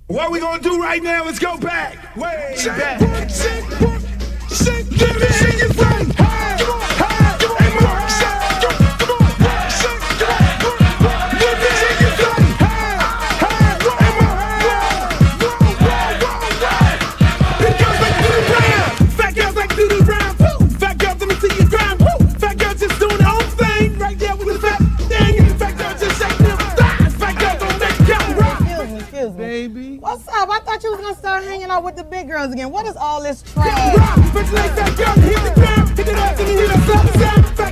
What we gonna do right now is go back, way back. Give me your thing. Baby. What's up? I thought you was gonna start hanging out with the big girls again. What is all this trash? Fat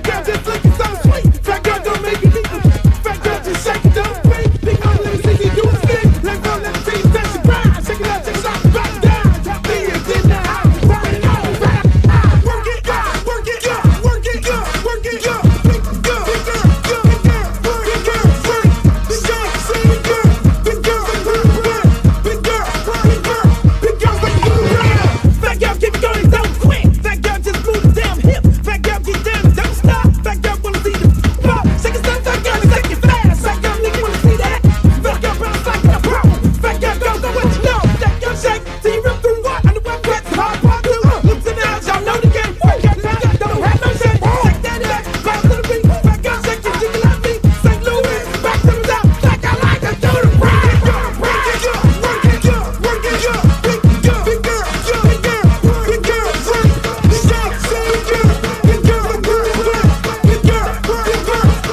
girl just looking so sweet. Fat girl don't make it easy. Fat girl just shake it, don't speak. Big on, let me see you do it spin. Let go, let me see you touch the ground. Shake it out, back down. Top me is in the house. Burn it all, work it, work it, work it, work it, big girl, big girl, big girl, big girl, big girl, big girl, big girl, big girl, big girl, like you around. Fat girl keep going, don't quit. Fat girl just move the damn hip. Fat girl get down, don't stop. Fat girl wanna see the pop. Shake it, fat girl, shake it fast. Fat girl, nigga wanna see that. Fat girl bounce like a pro. Fat girl go what you know. Fat girl shake till you rip through what? Underwear cuts, hard part two. Lips and eyes, y'all know the game. Fat girl don't have no shame. Shake that ass, bounce to the beat. Fat girl shake it, jiggle like me. St. Louis, back to the top. Fat girl like to do the ride. Work it, work it, work it, big girl, big girl, big girl, big girl, big girl, big girl, big girl, big girl, big girl, big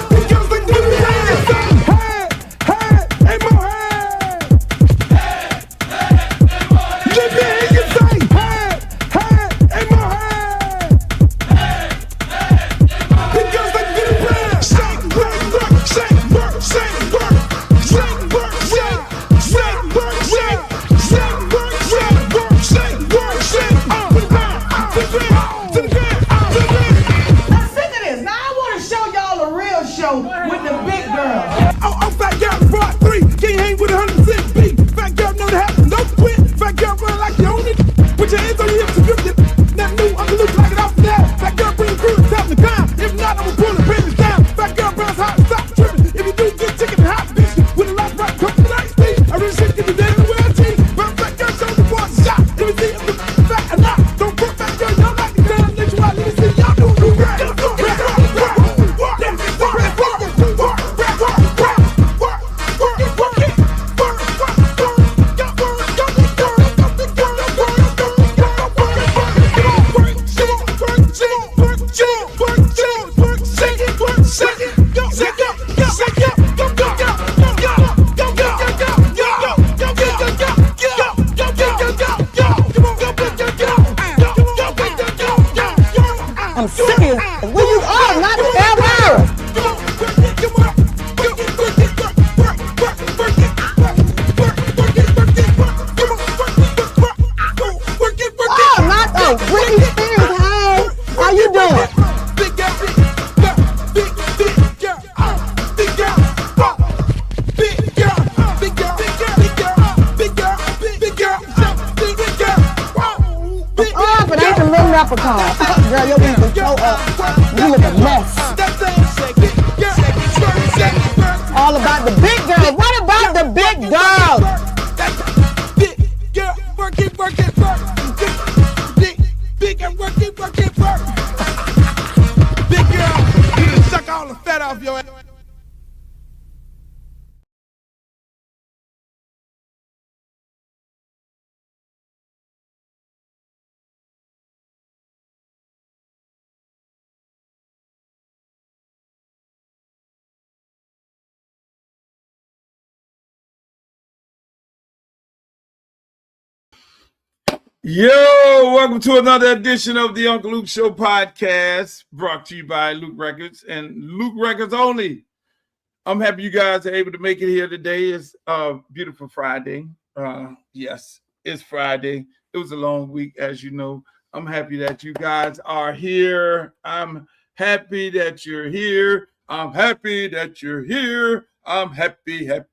girl, big girl, like do the ride. Hey, hey, hey, mo, hey. Let me hear you say, hey, hey, hey, mo, hey. Big girls like do the ride. Shake, work, work, shake, work, shake, work, shake, work, shake, shake, work, shake, shake, work, shake, work, shake, work, shake. To the ground, to the ground, to the ground, to the ground. I'm sick of this. Now I want to show y'all a real show with the big girls. Oh, fat girl brought 3. Can't hang with 106 beat. Fat girl know the happen, no quit. Fat girl run like you own it. Put your hands on your hips and grip it. Nothing new, I'm loose like it off the now. Fat girl bring crew to top the climb. If not, I'ma pull the business down. Fat girl bounce hot, stop tripping. If you do, get chicken and hot bitch. With a lot right, come to the night speed. I really shit get the day in the world team. Bounce fat girl, show the boys a shot. Let me see if the fat or not. Don't put fat girl, y'all like the ground. Let you out, let me see y'all do the rap. I'm serious. Where you are, not ever. Oh, not the Britney Spears. Hey, how you doing? Big girl, big girl, big girl, big girl, big girl, big girl, big girl, big girl, big girl, big girl, big girl. Oh, but ain't the little leprechaun. Girl, your wings are so up. You look a mess. All about the big girls. What about the big girls? Big girl, work it, work it, work. Big girl, work it, work it, work. Big girl, you done suck all the fat off your ass. Yo, welcome to another edition of the Uncle Luke Show podcast, brought to you by Luke Records and Luke Records only. I'm happy you guys are able to make it here today. It's a beautiful Friday. Yes, it's Friday. It was a long week, as you know. I'm happy that you guys are here. I'm happy that you're here. I'm happy that you're here. I'm happy that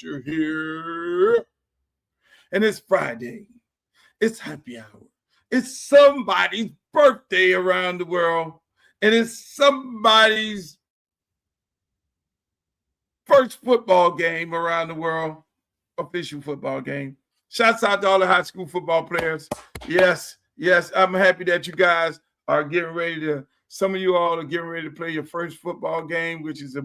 you're here. And it's Friday. It's happy hour. It's somebody's birthday around the world. And it's somebody's first football game around the world. official football game. Shouts out to all the high school football players. Yes, I'm happy that you guys are getting ready to, some of you all are getting ready to play your first football game, which is a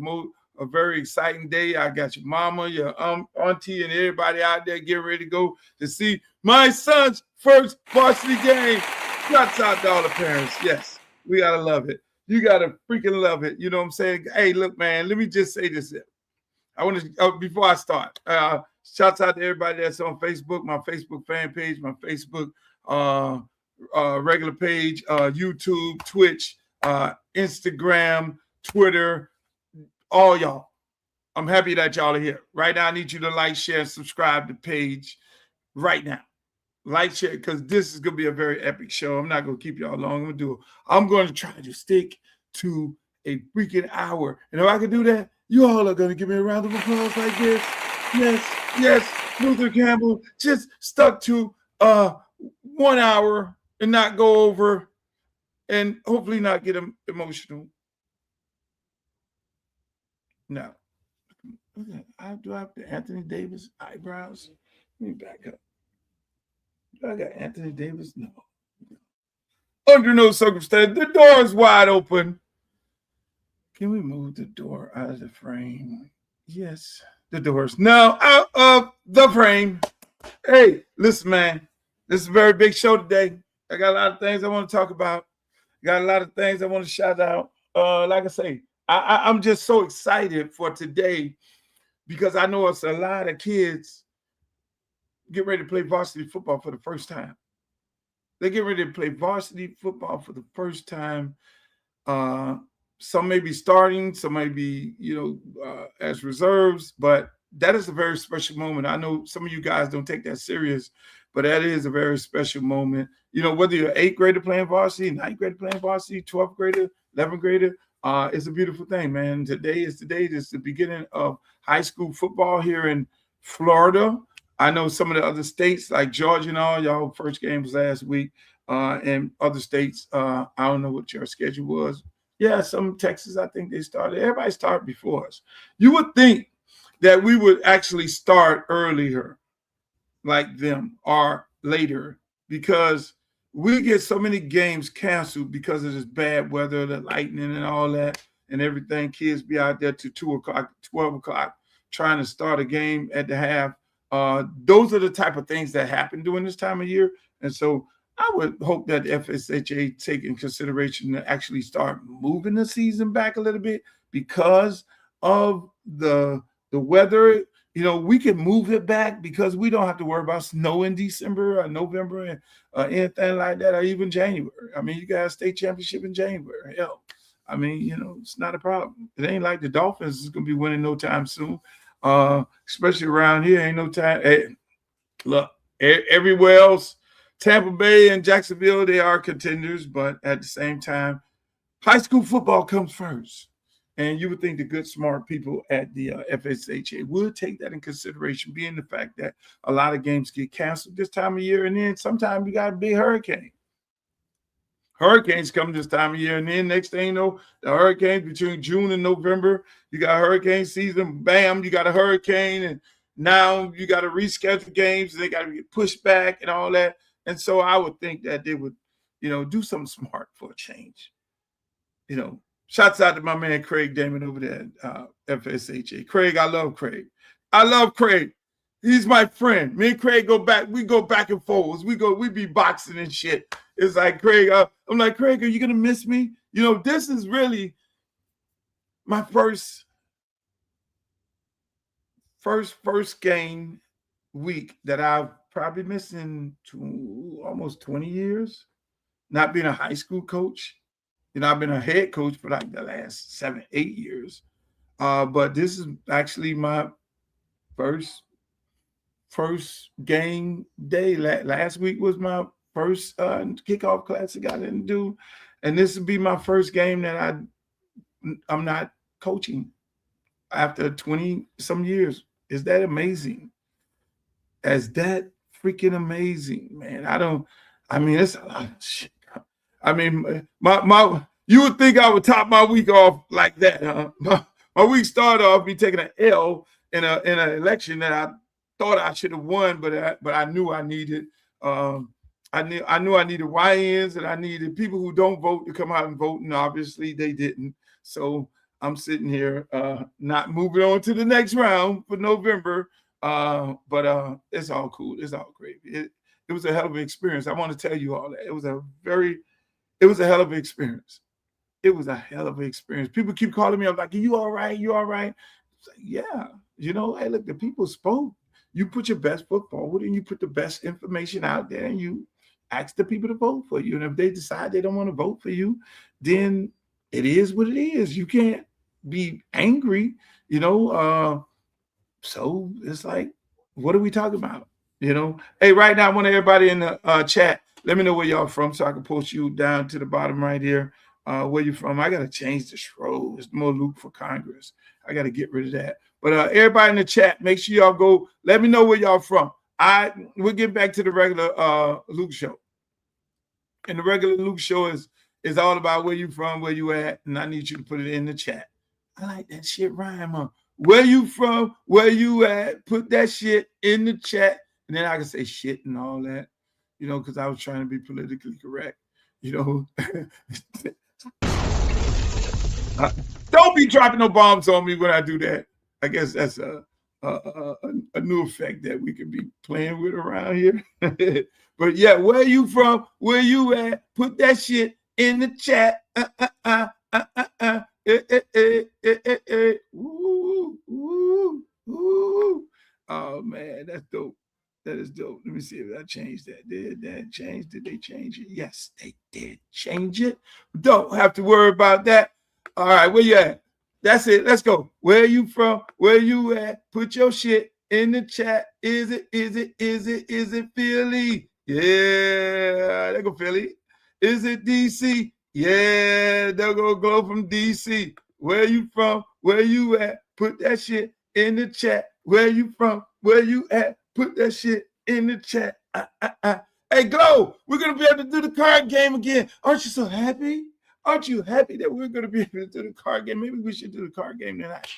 very exciting day. I got your mama, your auntie, and everybody out there getting ready to go to see my son's first varsity game. Shouts out to all the parents. Yes, we got to love it. You got to freaking love it. You know what I'm saying? Hey, look, man, let me just say this. I want to, before I start, shouts out to everybody that's on Facebook, my Facebook fan page, my Facebook regular page, YouTube, Twitch, Instagram, Twitter, all y'all. I'm happy that y'all are here. Right now, I need you to like, share, and subscribe to the page right now. Like, share, because this is going to be a very epic show. I'm not going to keep y'all long. I'm going to try to stick to a freaking hour. And if I can do that, you all are going to give me a round of applause like this. Yes. Luther Campbell just stuck to 1 hour and not go over and hopefully not get emotional. Now, do I have the Anthony Davis eyebrows? Let me back up. Do I got Anthony Davis? No. Under no circumstance, the door is wide open. Can we move the door out of the frame? Yes, the door's now out of the frame. Hey, listen, man. This is a very big show today. I got a lot of things I want to talk about. Got a lot of things I want to shout out. Like I say, I'm just so excited for today because I know it's a lot of kids get ready to play varsity football for the first time. They get ready to play varsity football for the first time. Some may be starting, some may be, as reserves, but that is a very special moment. I know some of you guys don't take that serious, but that is a very special moment. Whether you're 8th grader playing varsity, 9th grader playing varsity, 12th grader, 11th grader, it's a beautiful thing, man. Today is the day. This is the beginning of high school football here in Florida. I know some of the other states like Georgia and all, y'all first game was last week, and other states, I don't know what your schedule was. Yeah, some Texas, I think they started. Everybody started before us. You would think that we would actually start earlier like them or later because we get so many games canceled because of this bad weather, the lightning and all that and everything. Kids be out there to 2 o'clock, 12 o'clock trying to start a game at the half. Those are the type of things that happen during this time of year. And so I would hope that the FSHA take in consideration to actually start moving the season back a little bit because of the weather. We can move it back because we don't have to worry about snow in December or November and anything like that, or even January. I mean, you got a state championship in January. Hell, I mean, it's not a problem. It ain't like the Dolphins is going to be winning no time soon. Especially around here, ain't no time. Hey, look, everywhere else, Tampa Bay and Jacksonville, they are contenders, but at the same time, high school football comes first. And you would think the good, smart people at the FSHA would take that in consideration, being the fact that a lot of games get canceled this time of year, and then sometimes you got a big hurricane. Hurricanes come this time of year, and then next thing you know, the hurricanes between June and November, you got hurricane season, bam, you got a hurricane, and now you got to reschedule games, and they got to get pushed back and all that. And so I would think that they would, do something smart for a change. Shouts out to my man Craig Damon over there at FSHA. Craig, I love Craig. He's my friend. Me and Craig we go back and forth. We be boxing and shit. It's like, Craig, I'm like, Craig, are you going to miss me? This is really my first game week that I've probably missed in almost 20 years, not being a high school coach. I've been a head coach for like the last 7-8 years. But this is actually my first game day. Last week was my first kickoff class I got in to do. And this will be my first game that I'm not coaching after 20 some years. Is that amazing? Is that freaking amazing, man? It's a lot of shit. I mean, you would think I would top my week off like that, huh? My week started off me taking an L in an election that thought I should have won, but I knew I needed I knew I needed YNs, and I needed people who don't vote to come out and vote, and obviously they didn't. So I'm sitting here not moving on to the next round for November. But it's all cool. It's all great. It was a hell of an experience. I want to tell you all that. It was a hell of an experience. It was a hell of an experience. People keep calling me up like, you all right? You all right? Like, yeah. You know, hey, look, the people spoke. You put your best foot forward and you put the best information out there and you ask the people to vote for you. And if they decide they don't want to vote for you, then it is what it is. You can't be angry, you know. So it's like, what are we talking about? You know, hey, right now I want everybody in the chat, let me know where y'all from so I can post you down to the bottom right here. Where you from? I got to change the show. It's more Luke for Congress. I got to get rid of that. But everybody in the chat, make sure y'all go. Let me know where y'all from. We'll get back to the regular Luke show. And the regular Luke show is all about where you from, where you at, and I need you to put it in the chat. I like that shit rhyme, huh? Where you from, where you at, put that shit in the chat, and then I can say shit and all that, you know, because I was trying to be politically correct, you know. Don't be dropping no bombs on me when I do that. I guess that's a new effect that we could be playing with around here. But yeah, where you from? Where you at? Put that shit in the chat. Oh man, that's dope. That is dope. Let me see if I changed that. Did that change? Did they change it? Yes, they did change it. Don't have to worry about that. All right, where you at? That's it. Let's go. Where you from? Where you at? Put your shit in the chat. Is it Philly? Yeah, there go Philly. Is it DC? Yeah, there go Glow from DC. Where you from? Where you at? Put that shit in the chat. Where you from? Where you at? Put that shit in the chat. Hey, Glow, we're going to be able to do the card game again. Aren't you so happy? Aren't you happy that we're going to be able to do the card game? Maybe we should do the card game tonight.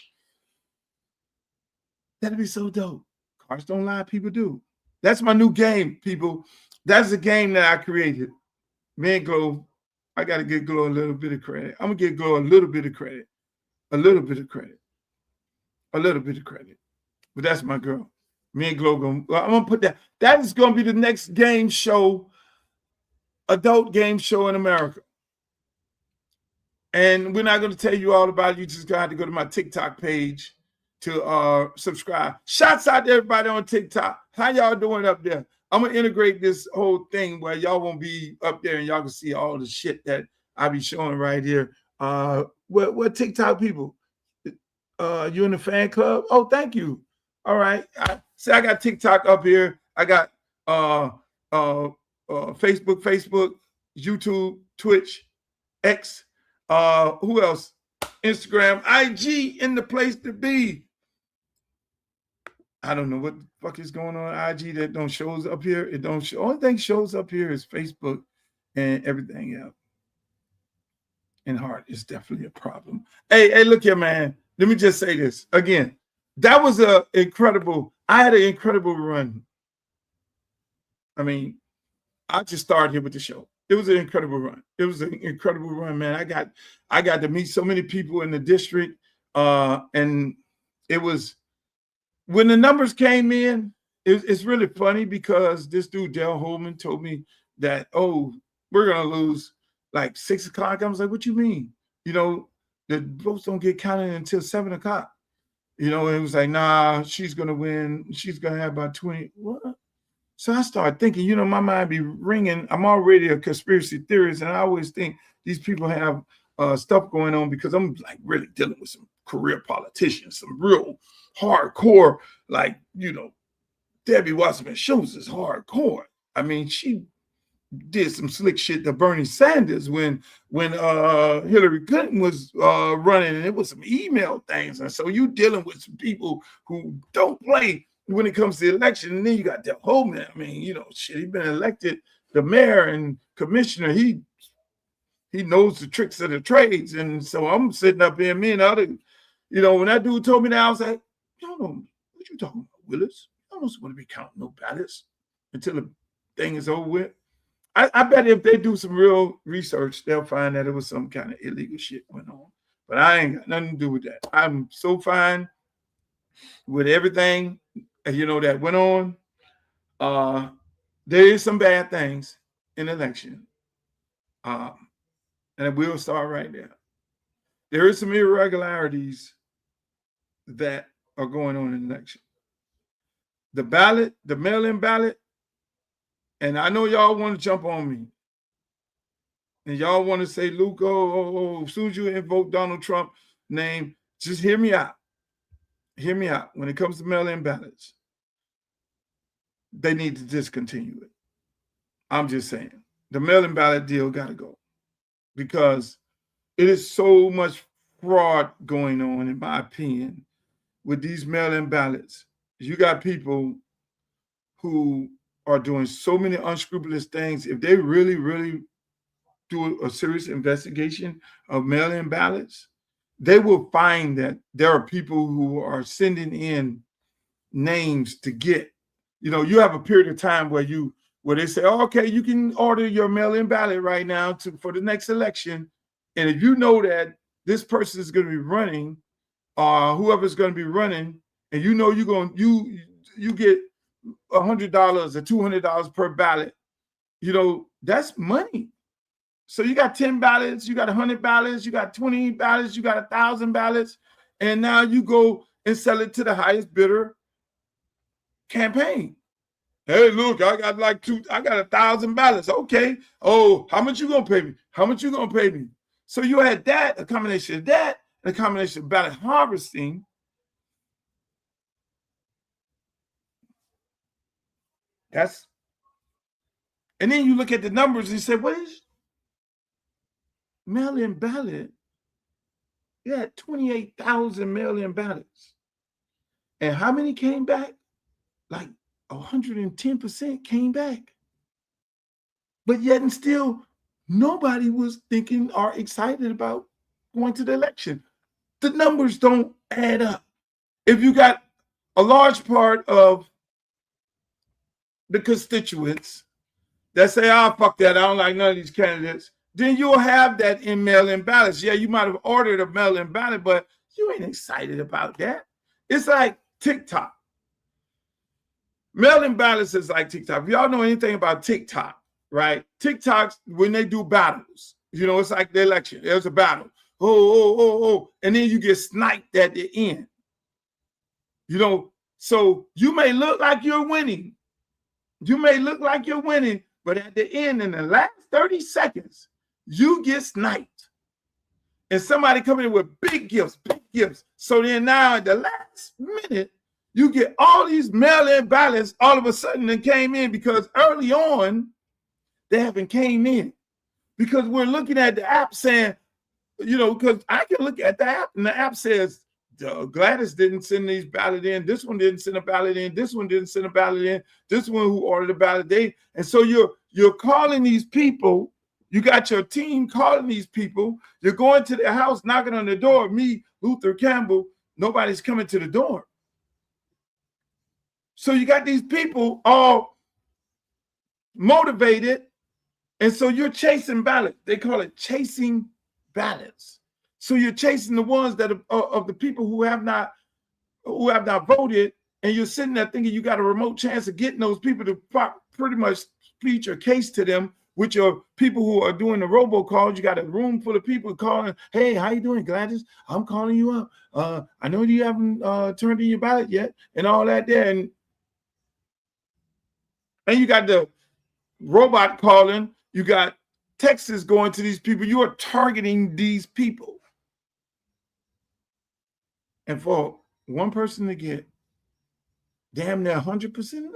That'd be so dope. Cards don't lie, people do. That's my new game, people. That's the game that I created. Me and Glow, I got to give Glow a little bit of credit. I'm going to give Glow a little bit of credit. A little bit of credit. A little bit of credit. But that's my girl. Me and Glow, I'm going to put that. That is going to be the next game show, adult game show in America. And we're not going to tell you all about it. You just got to go to my TikTok page to subscribe. Shouts out to everybody on TikTok. How y'all doing up there? I'm going to integrate this whole thing where y'all won't be up there and y'all can see all the shit that I be showing right here. What TikTok people? You in the fan club? Oh, thank you. All right. I got TikTok up here. I got Facebook, YouTube, Twitch, X. Who else? Instagram, IG in the place to be. I don't know what the fuck is going on IG that don't shows up here. It don't show. Only thing shows up here is Facebook and everything else. And heart is definitely a problem. Hey, look here, man. Let me just say this again. That was I had an incredible run. I mean, I just started here with the show. It was an incredible run. It was an incredible run, man. I got to meet so many people in the district. And it was, when the numbers came in, it's really funny because this dude, Dale Holman, told me that, oh, we're going to lose like 6 o'clock. I was like, what you mean? You know, the votes don't get counted until 7 o'clock. You know, it was like, nah, she's going to win. She's going to have about 20. What? So I started thinking, you know, my mind be ringing. I'm already a conspiracy theorist, and I always think these people have stuff going on because I'm like really dealing with some career politicians, some real hardcore, like, you know, Debbie Wasserman Schultz is hardcore. I mean, she did some slick shit to Bernie Sanders when Hillary Clinton was running, and it was some email things. And so you dealing with some people who don't play when it comes to the election. And then you got Dale Holman. I mean, you know, shit, he's been elected the mayor and commissioner. He knows the tricks of the trades. And so I'm sitting up here, me and other, you know, when that dude told me that, I was like, y'all know what you talking about, Willis? I don't want to be counting no ballots until the thing is over with. I bet if they do some real research, they'll find that it was some kind of illegal shit went on. But I ain't got nothing to do with that. I'm so fine with everything, that went on. There is some bad things in the election. And we'll start right there. There is some irregularities that are going on in the election. The ballot, the mail-in ballot, and I know y'all want to jump on me. And y'all want to say, Luke, as soon as you invoke Donald Trump's name, just hear me out. Hear me out. When it comes to mail-in ballots, they need to discontinue it. I'm just saying. The mail-in ballot deal got to go. Because it is so much fraud going on, in my opinion, with these mail-in ballots. You got people who are doing so many unscrupulous things. If they really, really do a serious investigation of mail-in ballots, they will find that there are people who are sending in names to get, you have a period of time where they say, oh, okay, you can order your mail-in ballot right now for the next election. And if you know that this person is going to be running, whoever's going to be running, and you get $100 or $200 per ballot, that's money. So you got 10 ballots, you got 100 ballots, you got 20 ballots, you got 1,000 ballots, and now you go and sell it to the highest bidder campaign. Hey, look, I got 1,000 ballots. Okay. Oh, how much you gonna pay me? How much you gonna pay me? So you had that, a combination of that, and a combination of ballot harvesting. And then you look at the numbers and you say, what is mail-in ballot? You had 28,000 mail-in ballots. And how many came back? Like 110% came back. But yet and still, nobody was thinking or excited about going to the election. The numbers don't add up. If you got a large part of the constituents that say, oh, fuck that, I don't like none of these candidates, then you'll have that in mail-in ballots. Yeah, you might have ordered a mail-in ballot, but you ain't excited about that. It's like TikTok. Mail-in ballots is like TikTok. If y'all know anything about TikTok, right? TikToks, when they do battles, it's like the election. There's a battle. Oh. And then you get sniped at the end. So you may look like you're winning. But at the end, in the last 30 seconds, you get sniped. And somebody coming in with big gifts. So then now at the last minute, you get all these mail-in ballots all of a sudden that came in because early on, they haven't came in. Because we're looking at the app saying, because I can look at the app and the app says, Gladys didn't send these ballot in. This one didn't send a ballot in. This one didn't send a ballot in. This one who ordered a ballot, and so you're calling these people. You got your team calling these people. You're going to their house, knocking on the door. Me, Luther Campbell, nobody's coming to the door. So you got these people all motivated, and so you're chasing ballots. They call it chasing ballots. So you're chasing the ones that are of the people who have not voted, and you're sitting there thinking you got a remote chance of getting those people to pretty much plead your case to them, which are people who are doing the robocalls. You got a room full of people calling, hey, how you doing, Gladys? I'm calling you up. I know you haven't turned in your ballot yet, and all that there. And you got the robot calling. You got texts going to these people. You are targeting these people. And for one person to get damn near 100% of them,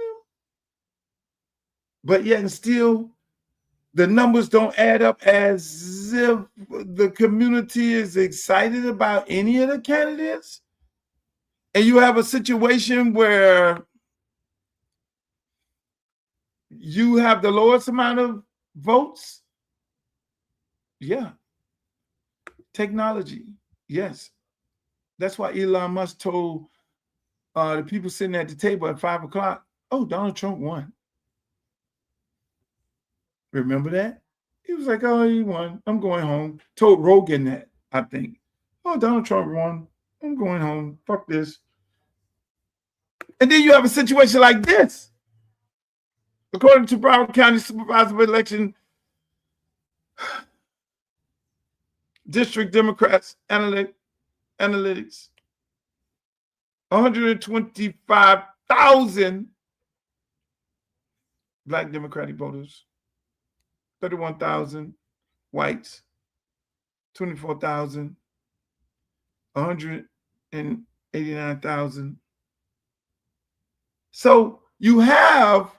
but yet and still the numbers don't add up as if the community is excited about any of the candidates. And you have a situation where you have the lowest amount of votes. Yeah. Technology. Yes. That's why Elon Musk told the people sitting at the table at 5 o'clock, oh, Donald Trump won. Remember that? He was like, oh, he won. I'm going home. Told Rogan that, I think. Oh, Donald Trump won. I'm going home. Fuck this. And then you have a situation like this. According to Broward County Supervisor of Election District Democrats Analytics, 125,000 Black Democratic voters, 31,000 whites, 24,000, 189,000. So you have,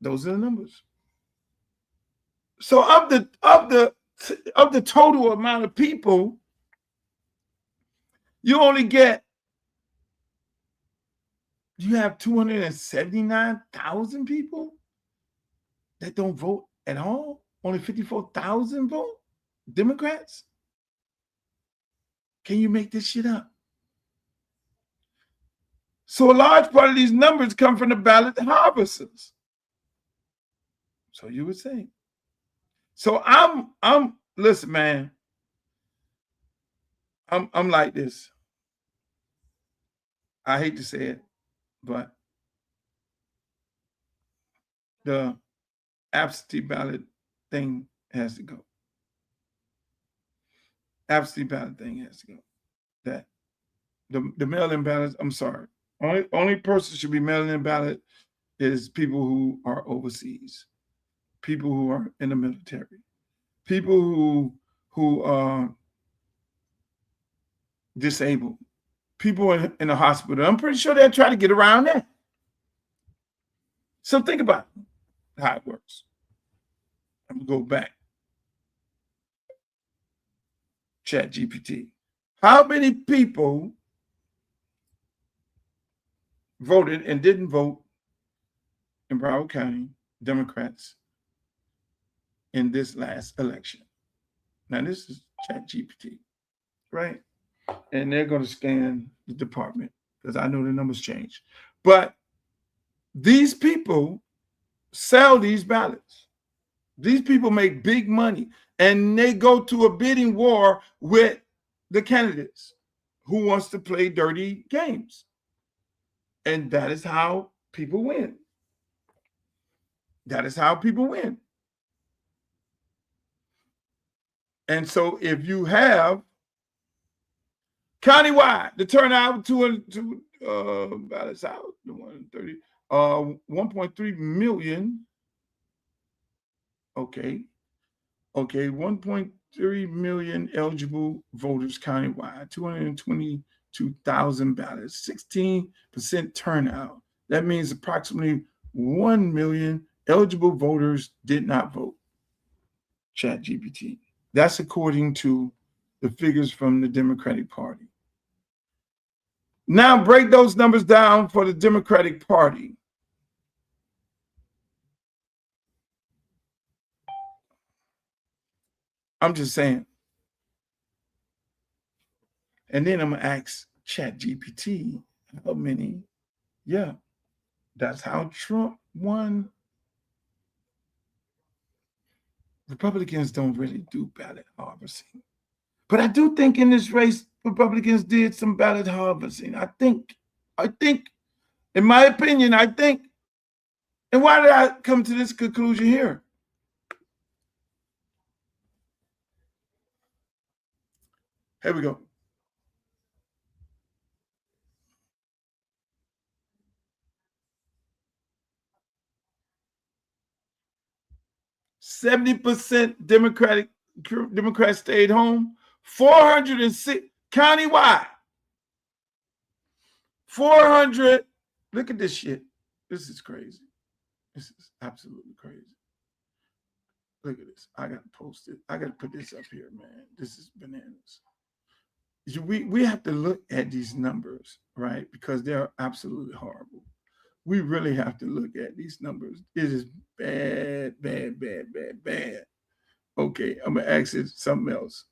those are the numbers. So of the total amount of people, you have 279,000 people that don't vote at all. Only 54,000 vote Democrats. Can you make this shit up? So a large part of these numbers come from the ballot harvesters. So you would say. So I'm listen, man. I'm like this. I hate to say it, but the absentee ballot thing has to go. Absentee ballot thing has to go. That the mail-in ballots, I'm sorry. Only person should be mailing in ballot is people who are overseas, people who are in the military, people who are disabled, people in the hospital. I'm pretty sure they'll try to get around that. So think about how it works. I'm gonna go back. ChatGPT. How many people voted and didn't vote in Broward County Democrats in this last election? Now this is ChatGPT, right? And they're going to scan the department because I know the numbers change. But these people sell these ballots. These people make big money and they go to a bidding war with the candidates who wants to play dirty games. And that is how people win. That is how people win. And so if you have countywide, the turnout to ballots out, the 130, 1.3 million. Okay, 1.3 million eligible voters countywide, 222,000 ballots, 16% turnout. That means approximately 1 million eligible voters did not vote. ChatGPT. That's according to the figures from the Democratic Party. Now break those numbers down for the Democratic Party. I'm just saying. And then I'm going to ask ChatGPT how many. Yeah, that's how Trump won. Republicans don't really do ballot harvesting. But I do think in this race, Republicans did some ballot harvesting. I think, in my opinion, and why did I come to this conclusion here? Here we go. %70 Democrats stayed home. 406 countywide. 400. Look at this shit. This is crazy. This is absolutely crazy. Look at this. I got to post it. I got to put this up here, man. This is bananas. We have to look at these numbers, right? Because they're absolutely horrible. We really have to look at these numbers. It is bad. Okay, I'm going to ask it something else.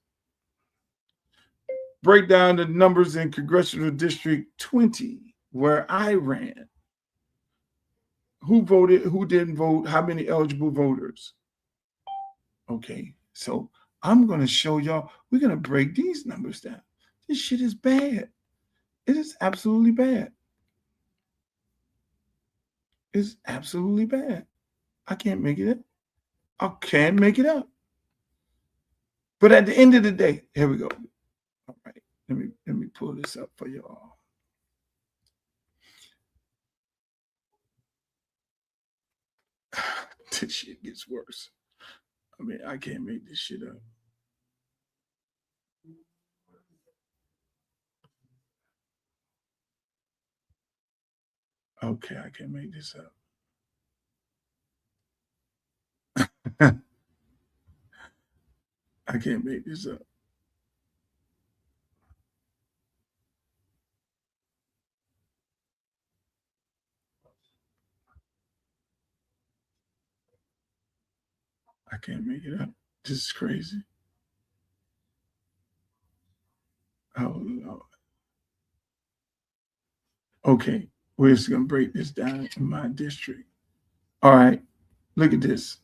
break down the numbers in Congressional District 20, where I ran. Who voted, who didn't vote, how many eligible voters. Okay, so I'm going to show y'all, we're going to break these numbers down. This shit is bad. It is absolutely bad. It's absolutely bad. I can't make it up. I can't make it up. But at the end of the day, here we go. All right, let me pull this up for y'all. This shit gets worse. I mean, I can't make this shit up. Okay, I can't make this up. I can't make this up. I can't make it up. This is crazy. Oh, Lord. Okay, we're just going to break this down in my district. All right, look at this.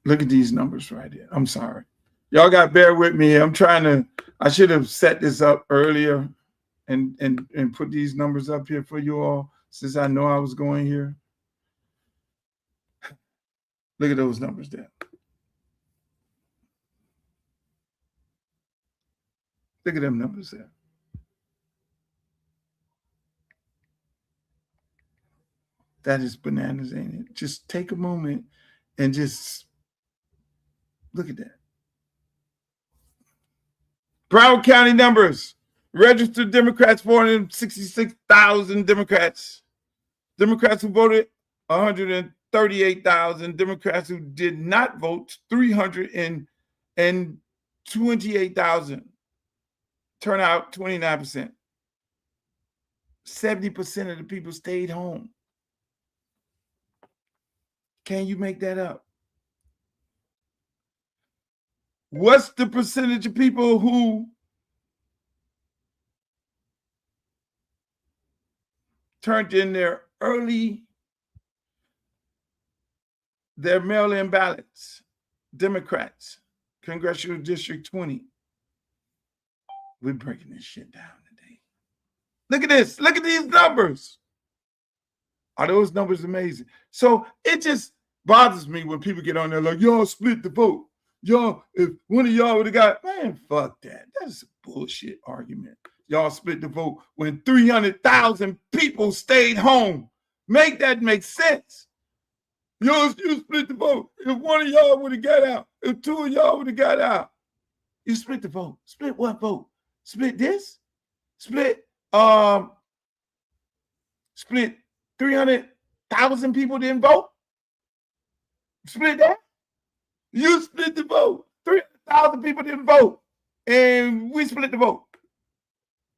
Look at these numbers right here. I'm sorry. Y'all got to bear with me. I should have set this up earlier and put these numbers up here for you all, since I know I was going here. Look at those numbers there. Look at them numbers there. That is bananas, ain't it? Just take a moment and just look at that. Broward County numbers. Registered Democrats, 466,000 Democrats. Democrats who voted, 138,000. Democrats who did not vote, 328,000. Turnout, 29%. 70% of the people stayed home. Can you make that up? What's the percentage of people who turned in their mail-in ballots? Democrats, Congressional District 20. We're breaking this shit down today. Look at this. Look at these numbers. Are those numbers amazing? So it just bothers me when people get on there like, y'all split the vote. Y'all, if one of y'all would have got, man, fuck that. That's a bullshit argument. Y'all split the vote when 300,000 people stayed home. Make that make sense. You split the vote. If one of y'all would have got out, if two of y'all would have got out, you split the vote. Split what vote? Split this? Split 300,000 people didn't vote? Split that? You split the vote. 300,000 people didn't vote. And we split the vote.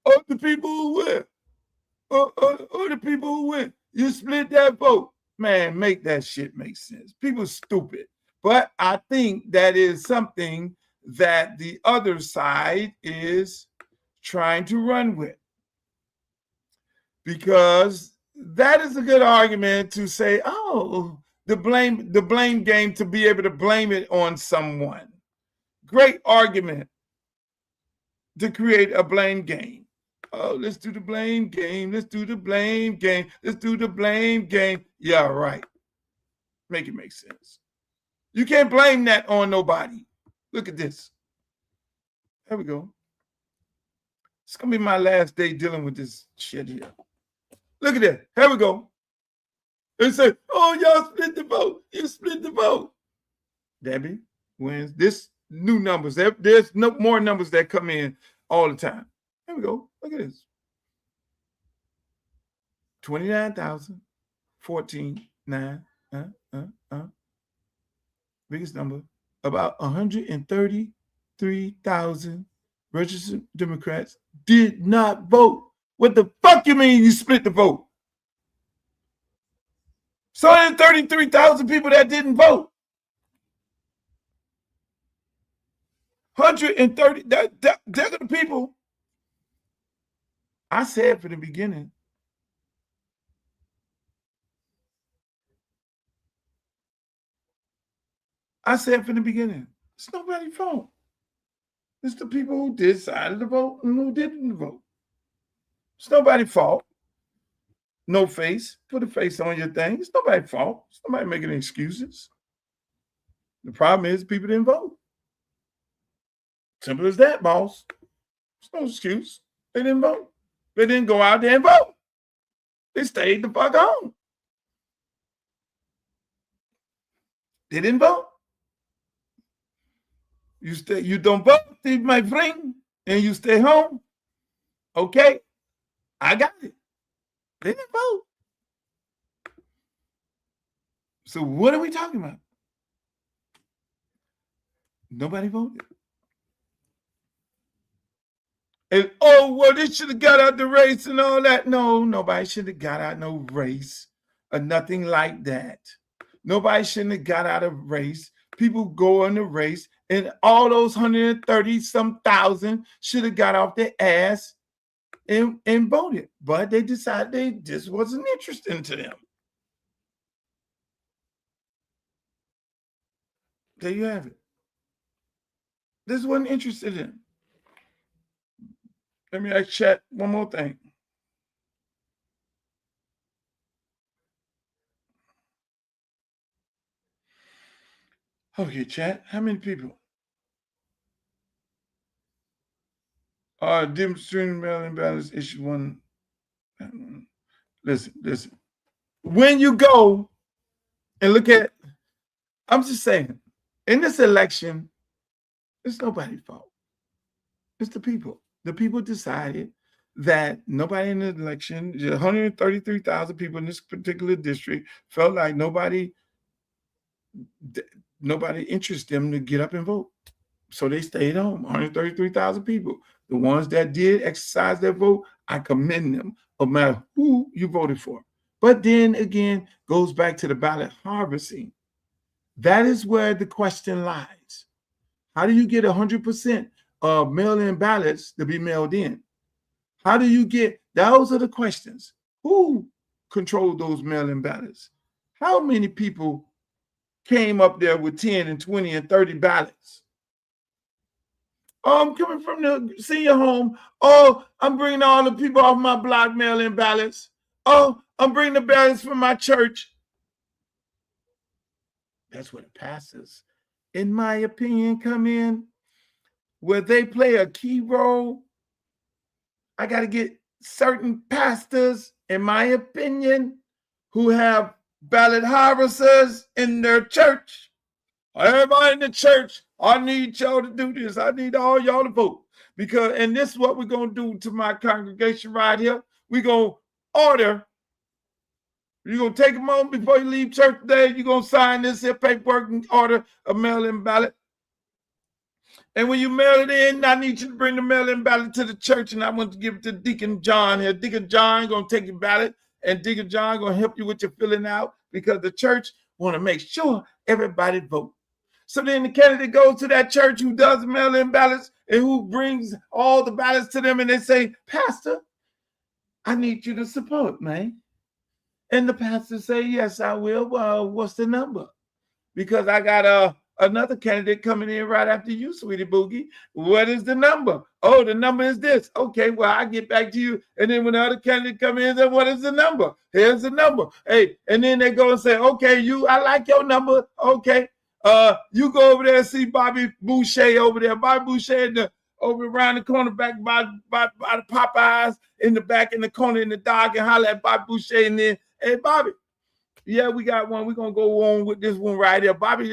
Or the people who win. Or the people who win. You split that vote. Man, make that shit make sense. People are stupid. But I think that is something that the other side is trying to run with. Because that is a good argument to say, oh, the blame game, to be able to blame it on someone. Great argument to create a blame game. Oh, let's do the blame game. Let's do the blame game. Let's do the blame game. Yeah, right. Make it make sense. You can't blame that on nobody. Look at this. There we go. It's going to be my last day dealing with this shit here. Look at that. Here we go. They say, oh, y'all split the vote. You split the vote. Debbie wins. This new numbers. There's no more numbers that come in all the time. Here we go. Look at this. 29,000, 14, 9, biggest number. About 133,000 registered Democrats did not vote. What the fuck you mean you split the vote? So there's 33,000 people that didn't vote. 130, they're the people I said from the beginning. I said from the beginning, it's nobody's fault. It's the people who decided to vote and who didn't vote. It's nobody's fault. No face. Put a face on your thing. It's nobody's fault. It's nobody making excuses. The problem is people didn't vote. Simple as that, boss. It's no excuse. They didn't vote. They didn't go out there and vote. They stayed the fuck home. They didn't vote. You don't vote, my friend, and you stay home. Okay, I got it. They didn't vote. So what are we talking about? Nobody voted. And oh, well, they should have got out the race and all that. No, nobody should have got out no race or nothing like that. Nobody shouldn't have got out of race. People go in the race, and all those 130-some thousand should have got off their ass and voted. But they decided they just wasn't interesting to them. There you have it. This wasn't interested in. Let me ask chat one more thing. Okay, chat. How many people? Demonstrating mail-in ballots issue one. Listen. When you go and look at, I'm just saying, in this election, it's nobody's fault. It's the people. The people decided that nobody in the election, 133,000 people in this particular district, felt like nobody interested them to get up and vote. So they stayed home, 133,000 people. The ones that did exercise their vote, I commend them, no matter who you voted for. But then again, goes back to the ballot harvesting. That is where the question lies. How do you get 100% of mail-in ballots to be mailed in? How do you get, those are the questions. Who controlled those mail-in ballots? How many people came up there with 10 and 20 and 30 ballots? Oh, I'm coming from the senior home. Oh, I'm bringing all the people off my block mail-in ballots. Oh, I'm bringing the ballots from my church. That's where the pastors, in my opinion, come in, where they play a key role. I got to get certain pastors, in my opinion, who have ballot harvesters in their church. Everybody in the church, I need y'all to do this. I need all y'all to vote. Because, and this is what we're going to do to my congregation right here. We're going to order. You're going to take them home before you leave church today. You're going to sign this here paperwork and order a mail-in ballot. And when you mail it in, I need you to bring the mail-in ballot to the church, and I want to give it to Deacon John here. Deacon John going to take your ballot, and Deacon John going to help you with your filling out, because the church want to make sure everybody vote. So then the candidate goes to that church who does mail-in ballots and who brings all the ballots to them, and they say, Pastor, I need you to support, man. And the pastor say, yes, I will. Well, what's the number? Because I got another candidate coming in right after you, sweetie boogie. What is the number? Oh, the number is this. Okay, well, I'll get back to you. And then when the other candidate come in, say, what is the number? Here's the number. Hey, and then they go and say, okay, I like your number. Okay. You go over there and see Bobby Boucher over there. Bobby Boucher over around the corner back by the Popeyes, in the back in the corner in the dark, and holler at Bobby Boucher, and then, hey, Bobby, yeah, we got one. We're going to go on with this one right here. Bobby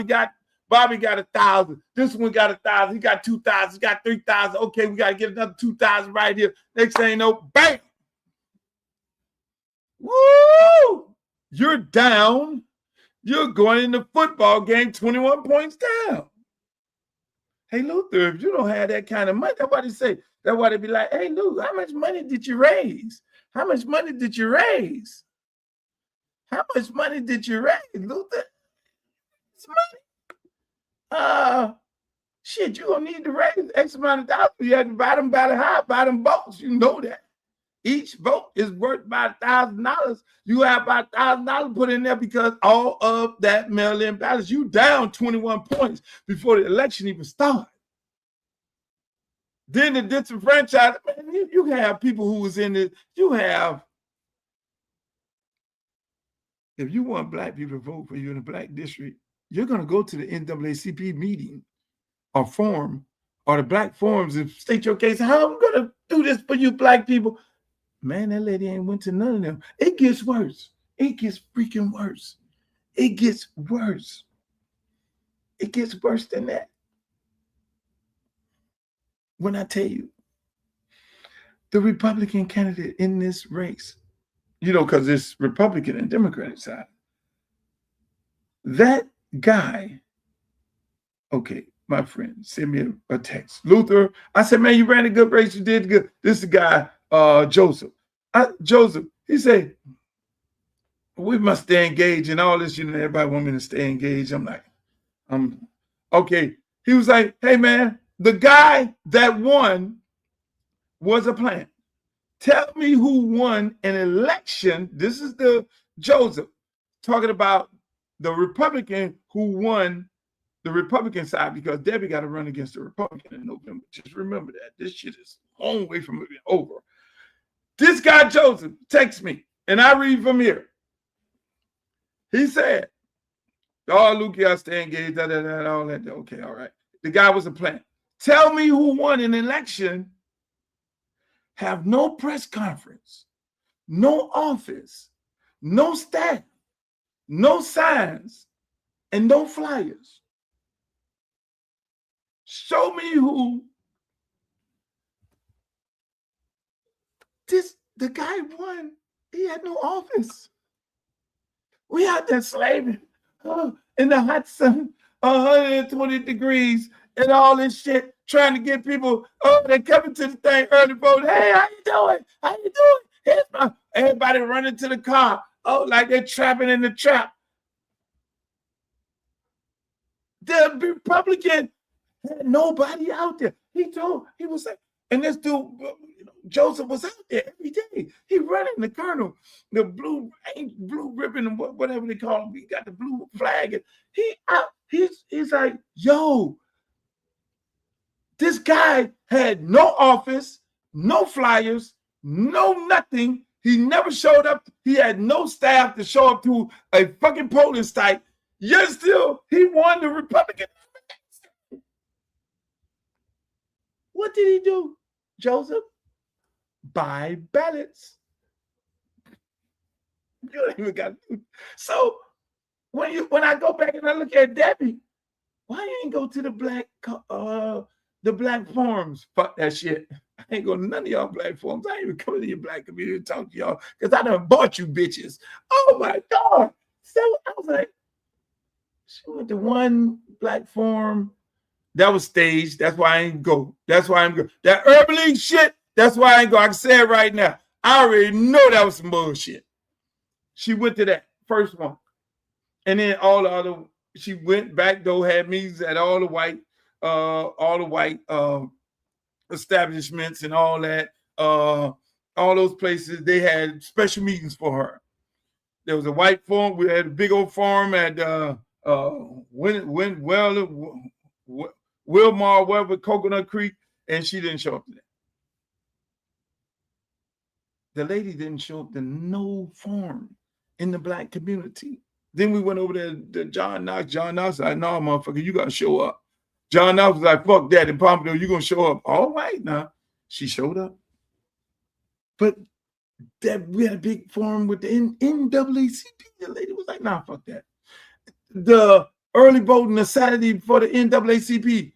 got 1,000. This one got 1,000. He got 2,000. He got 3,000. Okay, we got to get another 2,000 right here. Next thing you know, bam! Woo! You're down. You're going in the football game 21 points down. Hey, Luther, if you don't have that kind of money, that's why they say, that's why they be like, hey, Luther, how much money did you raise? How much money did you raise? How much money did you raise, Luther? It's money. Shit, you're going to need to raise X amount of dollars. You have to buy them by the high, buy them boats. You know that. Each vote is worth about $1,000. You have about $1,000 put in there because all of that mail-in ballots, you down 21 points before the election even started. Then the disenfranchised, man, you have people who was in it. You have, if you want black people to vote for you in a black district, you're going to go to the NAACP meeting or forum or the black forums and state your case. How am I going to do this for you black people? Man, that lady ain't went to none of them. It gets worse. It gets freaking worse. It gets worse. It gets worse than that. When I tell you, the Republican candidate in this race, you know, because it's Republican and Democratic side, that guy, okay, my friend, send me a text. Luther, I said, man, you ran a good race. You did good. This is the guy, Joseph. Joseph, he said, we must stay engaged and all this, you know, everybody want me to stay engaged. I'm like, okay. He was like, hey, man, the guy that won was a plant. Tell me who won an election. This is the Joseph talking about the Republican who won the Republican side, because Debbie got to run against the Republican in November. Just remember that. This shit is a long way from being over. This guy, Joseph, texts me, and I read from here. He said, oh, Luke, y'all stay engaged, all that. Okay, all right. The guy was a plant. Tell me who won an election, have no press conference, no office, no staff, no signs, and no flyers. Show me who the guy won. He had no office. We out there slaving in the hot sun, 120 degrees, and all this shit, trying to get people, they're coming to the thing early vote. Hey, how you doing? How you doing? Everybody running to the car. Oh, like they're trapping in the trap. The Republican had nobody out there. He was like, and this dude, Joseph, was out there every day. He running the colonel, the blue ribbon, and whatever they call him. He got the blue flag. And he's like, yo, this guy had no office, no flyers, no nothing. He never showed up. He had no staff to show up to a fucking polling site. Yet still, he won the Republican. What did he do, Joseph? Buy ballots. You don't even got to do. So when I go back and I look at Debbie, why you ain't go to the black forums? Fuck that shit. I ain't going to none of y'all black forums. I ain't even coming to your black community and talk to y'all because I done bought you bitches. Oh my God. So I was like, she went to one black forum. That was staged. That's why I ain't go. That's why I'm go. That Urban League shit, that's why I ain't go. I can say it right now. I already know that was some bullshit. She went to that first one. And then all the other, she went back though, had meetings at all the white establishments and all that. All those places, they had special meetings for her. There was a white forum. We had a big old forum at Wilmar, wherever, Coconut Creek, and she didn't show up to that. The lady didn't show up to no forum in the black community. Then we went over there to John Knox. John Knox was like, no, motherfucker, you got to show up. John Knox was like, fuck that. In Pompano, you're going to show up. All right, now. She showed up. But we had a big forum with the NAACP. The lady was like, nah, fuck that. The early voting the Saturday for the NAACP.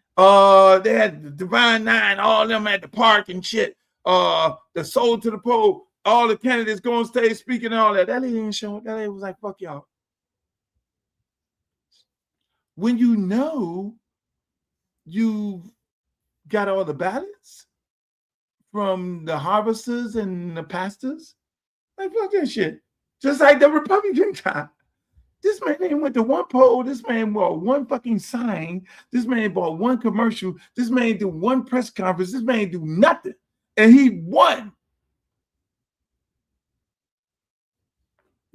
They had the Divine Nine, all of them at the park and shit. The Soul to the Pole, all the candidates going on stage speaking and all that. That lady didn't show up. That lady was like, fuck y'all. When you know you've got all the ballots from the harvesters and the pastors, like fuck that shit. Just like the Republican guy. This man ain't went to one poll. This man bought one fucking sign. This man bought one commercial. This man did one press conference. This man do nothing. And he won.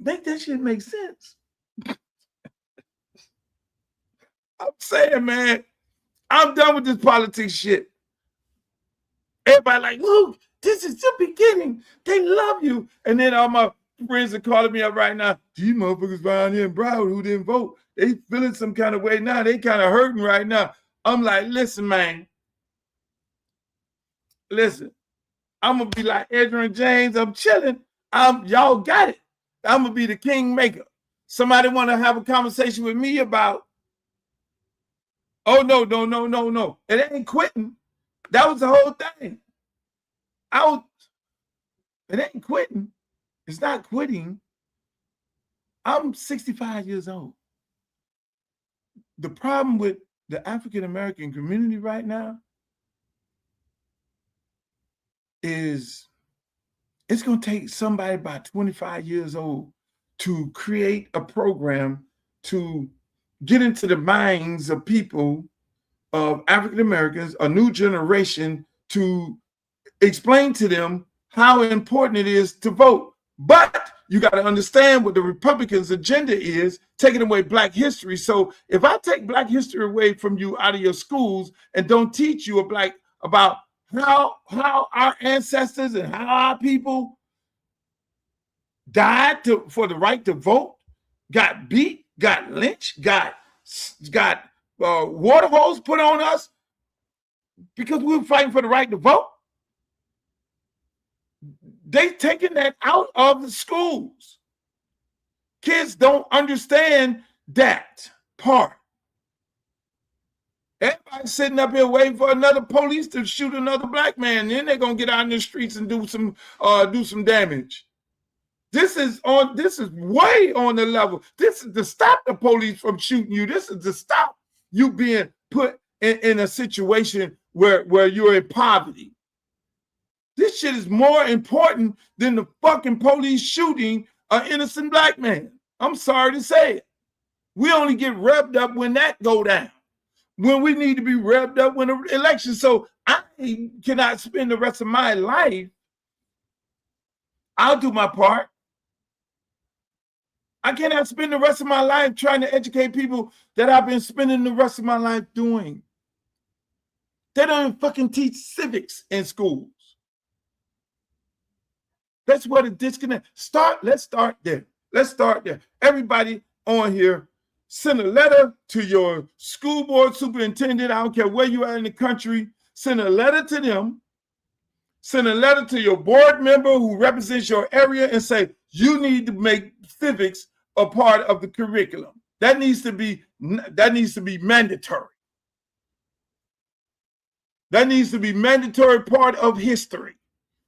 Make that shit make sense. I'm saying, man, I'm done with this politics shit. Everybody like, Luke, this is the beginning. They love you. And then all my friends are calling me up right now. These motherfuckers around here in Broward who didn't vote, they feeling some kind of way now. They kind of hurting right now. I'm like, listen, man. Listen, I'm going to be like Edrin James. I'm chilling. Y'all got it. I'm going to be the kingmaker. Somebody want to have a conversation with me about, oh, no. It ain't quitting. That was the whole thing. It ain't quitting. It's not quitting. I'm 65 years old. The problem with the African-American community right now is it's going to take somebody about 25 years old to create a program to get into the minds of people, of African-Americans, a new generation, to explain to them how important it is to vote. But you got to understand what the Republicans' agenda is, taking away Black history. So if I take Black history away from you out of your schools and don't teach you about how our ancestors and how our people died for the right to vote, got beat, got lynched, got water hose put on us because we were fighting for the right to vote. They taking that out of the schools. Kids don't understand that part. Everybody's sitting up here waiting for another police to shoot another Black man. Then they're gonna get out in the streets and do some damage. This is way on the level. This is to stop the police from shooting you. This is to stop you being put in a situation where you're in poverty. This shit is more important than the fucking police shooting an innocent Black man. I'm sorry to say it. We only get revved up when that go down, when we need to be revved up when the election. So I cannot spend the rest of my life. I'll do my part. I cannot spend the rest of my life trying to educate people that I've been spending the rest of my life doing. They don't even fucking teach civics in schools. That's where the disconnect. Let's start there. Everybody on here, send a letter to your school board superintendent. I don't care where you are in the country. Send a letter to them. Send a letter to your board member who represents your area and say, you need to make civics a part of the curriculum. That needs to be mandatory. That needs to be mandatory part of history.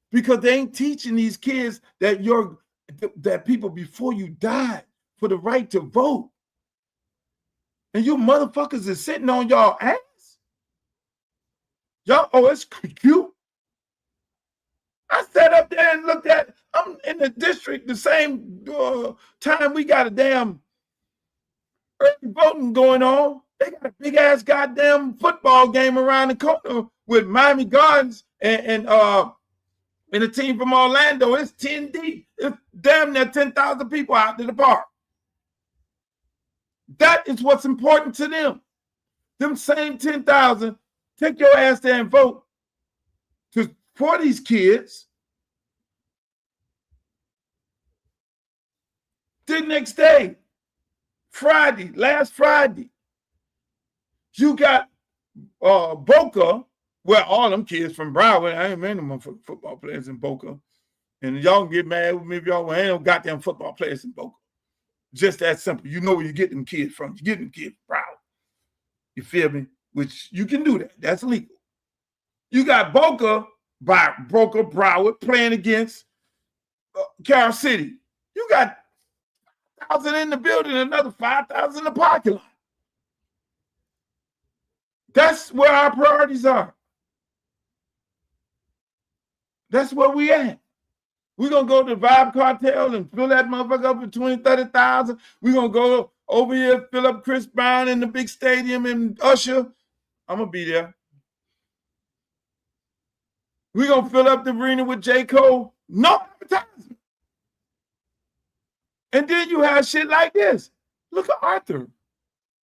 Because they ain't teaching these kids that people before you died for the right to vote. And you motherfuckers is sitting on y'all ass. Y'all, it's cute. I sat up there and looked at, I'm in the district the same time we got a damn early voting going on. They got a big ass goddamn football game around the corner with Miami Gardens and a team from Orlando. It's 10 deep. It's damn near 10,000 people out to the park. That is what's important to them. Them same 10,000, take your ass there and vote for these kids. The next day, last Friday, you got Boca, where all them kids from Broward, I ain't many motherfucking football players in Boca. And y'all can get mad with me if y'all ain't no goddamn football players in Boca. Just that simple. You know where you get them kids from. You get them kids from Broward. You feel me? Which you can do that. That's legal. You got Boca, Broward playing against Carol City. You got 5,000 in the building, another 5,000 in the parking lot. That's where our priorities are. That's where we at. We're going to go to the Vibe Cartel and fill that motherfucker up with 20,000, 30,000. We're going to go over here, fill up Chris Brown in the big stadium and Usher. I'm going to be there. We're going to fill up the arena with J. Cole. No advertisement. And then you have shit like this. Look at Arthur.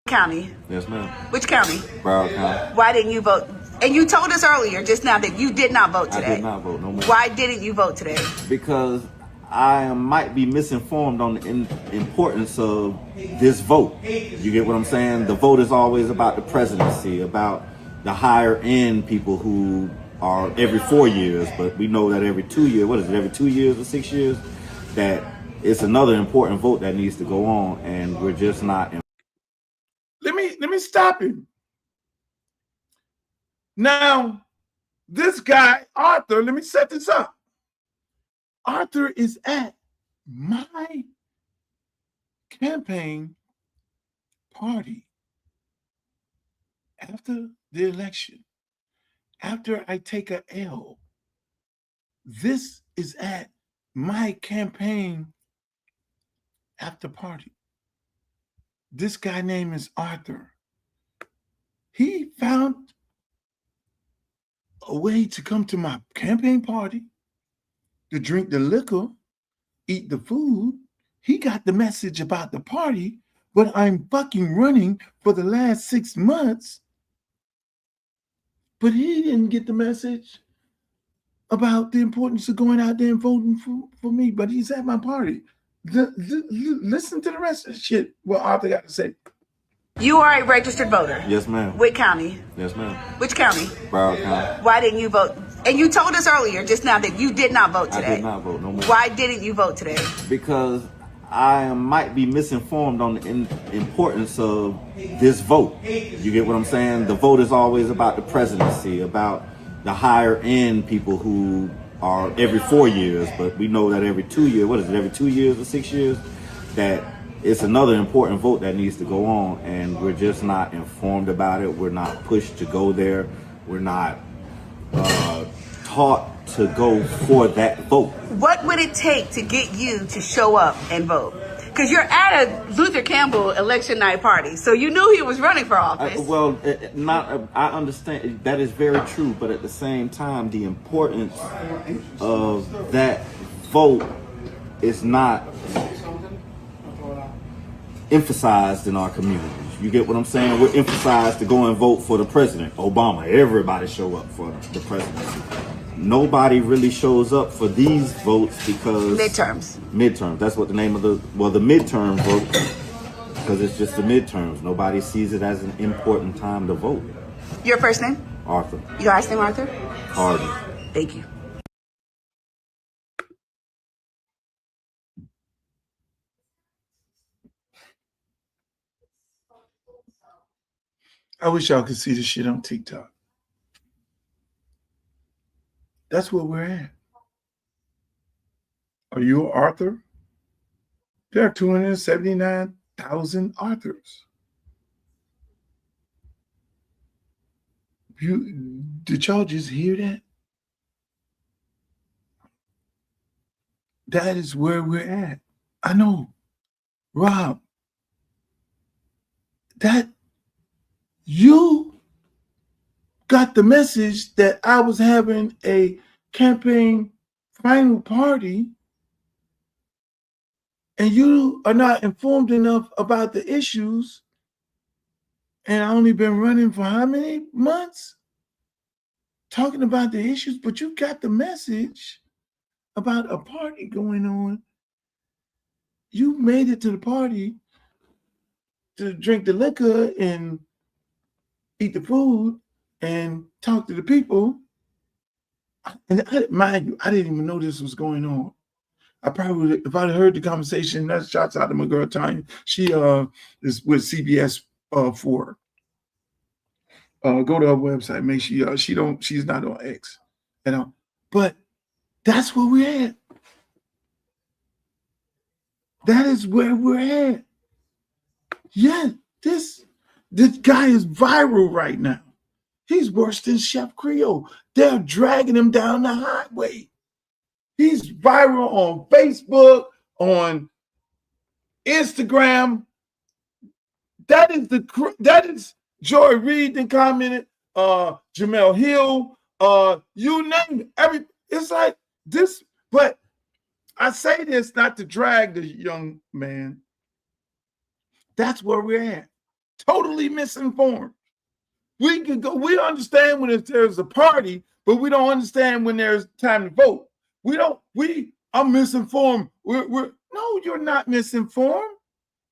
County. Yes, ma'am. Which county? Broward County. Why didn't you vote? And you told us earlier just now that you did not vote today. I did not vote, no more. Why didn't you vote today? Because I might be misinformed on the importance of this vote. You get what I'm saying? The vote is always about the presidency, about the higher end people who are every 4 years, but we know that every 2 years, what is it, every 2 years or 6 years, that it's another important vote that needs to go on, and we're just not. Let me stop him. Now, this guy, Arthur, let me set this up. Arthur is at my campaign party after the election, after I take a L. This is at my campaign after party. This guy name is Arthur. He found a way to come to my campaign party, to drink the liquor, eat the food. He got the message about the party, but I'm fucking running for the last 6 months. But he didn't get the message about the importance of going out there and voting for me, but he's at my party. Listen to the rest of the shit, what Arthur got to say. You are a registered voter. Yes, ma'am. Which county? Yes, ma'am. Which county? Broward County. Why didn't you vote? And you told us earlier just now that you did not vote today. I did not vote, no more. Why didn't you vote today? Because I might be misinformed on the importance of this vote. You get what I'm saying? The vote is always about the presidency, about the higher end people who are every 4 years, but we know that every 2 years, what is it, every 2 years or 6 years, that it's another important vote that needs to go on, and we're just not informed about it. We're not pushed to go there. We're not taught to go for that vote. What would it take to get you to show up and vote? Because you're at a Luther Campbell election night party, so you knew he was running for office. I understand that is very true, but at the same time, the importance of that vote is not emphasized in our communities. You get what I'm saying? We're emphasized to go and vote for the president, Obama. Everybody show up for the presidency. Nobody really shows up for these votes because midterms. That's what the name of the midterm vote, because it's just the midterms. Nobody sees it as an important time to vote. Your first name? Arthur. Your last name, Arthur? Hardy. Thank you. I wish y'all could see this shit on TikTok. That's where we're at. Are you Arthur? There are 279,000 Arthurs. Did y'all just hear that? That is where we're at. I know, Rob, that you got the message that I was having a campaign final party, and you are not informed enough about the issues, and I only been running for how many months talking about the issues, but you got the message about a party going on. You made it to the party to drink the liquor and eat the food and talk to the people. And mind you, I didn't even know this was going on. I probably would, if I'd heard the conversation. That's shouts out to my girl Tanya. She is with CBS 4. Go to her website. Make sure she's not on X. But that's where we're at. That is where we're at. Yeah, this guy is viral right now. He's worse than Chef Creole. They're dragging him down the highway. He's viral on Facebook, on Instagram. That is Joy Reid that commented, Jamel Hill, you name it. It's like this, but I say this not to drag the young man. That's where we're at. Totally misinformed. We can go, we understand when there's a party, but we don't understand when there's time to vote. I'm misinformed. No, you're not misinformed.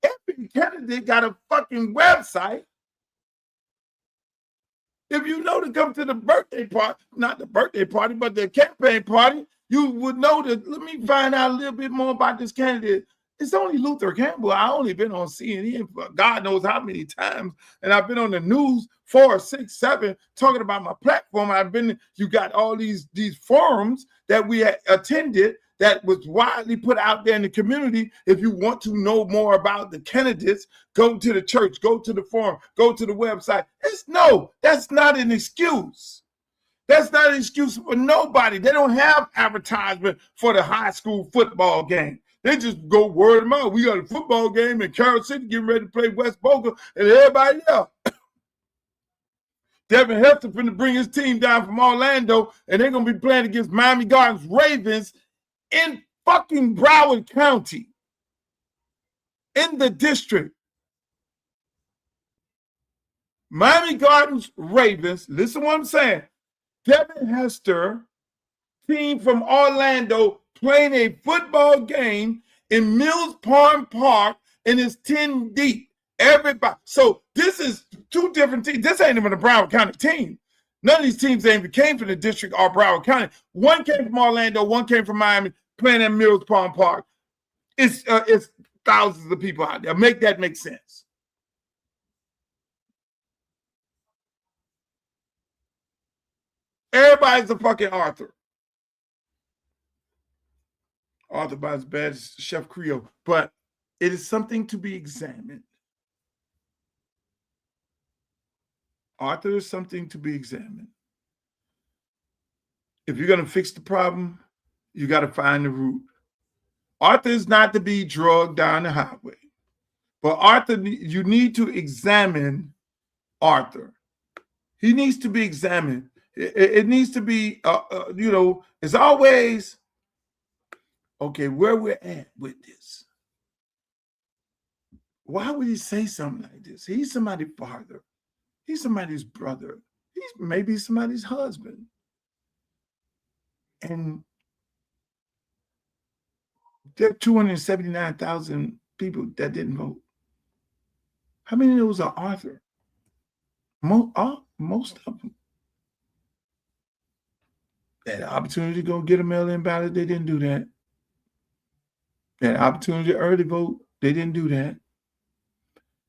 Every candidate got a fucking website. If you know to come to the birthday party, not the birthday party, but the campaign party, you would know that, let me find out a little bit more about this candidate. It's only Luther Campbell. I only been on CNN for God knows how many times. And I've been on the news 4, 6, 7, talking about my platform. You got all these forums that we attended that was widely put out there in the community. If you want to know more about the candidates, go to the church, go to the forum, go to the website. That's not an excuse. That's not an excuse for nobody. They don't have advertisement for the high school football game. They just go word of mouth. We got a football game in Carroll City getting ready to play West Boca and everybody else. Devin Hester finna bring his team down from Orlando and they're going to be playing against Miami Gardens Ravens in fucking Broward County, in the district. Miami Gardens Ravens, listen to what I'm saying. Devin Hester, team from Orlando, playing a football game in Mills Pond Park, and it's 10 deep. Everybody. So this is two different teams. This ain't even a Broward County team. None of these teams even came from the district or Broward County. One came from Orlando, one came from Miami, playing at Mills Pond Park. It's thousands of people out there. Make that make sense. Everybody's a fucking Arthur. Arthur about as bad as Chef Creole, but it is something to be examined. Arthur is something to be examined. If you're going to fix the problem, you got to find the root. Arthur is not to be drugged down the highway, but Arthur, you need to examine Arthur. He needs to be examined. It needs to be, it's always, okay, where we're at with this. Why would he say something like this? He's somebody's father. He's somebody's brother. He's maybe somebody's husband. And there are 279,000 people that didn't vote. How many of those are Arthur? Most of them. They had an opportunity to go get a mail-in ballot. They didn't do that. They had an opportunity to early vote. They didn't do that.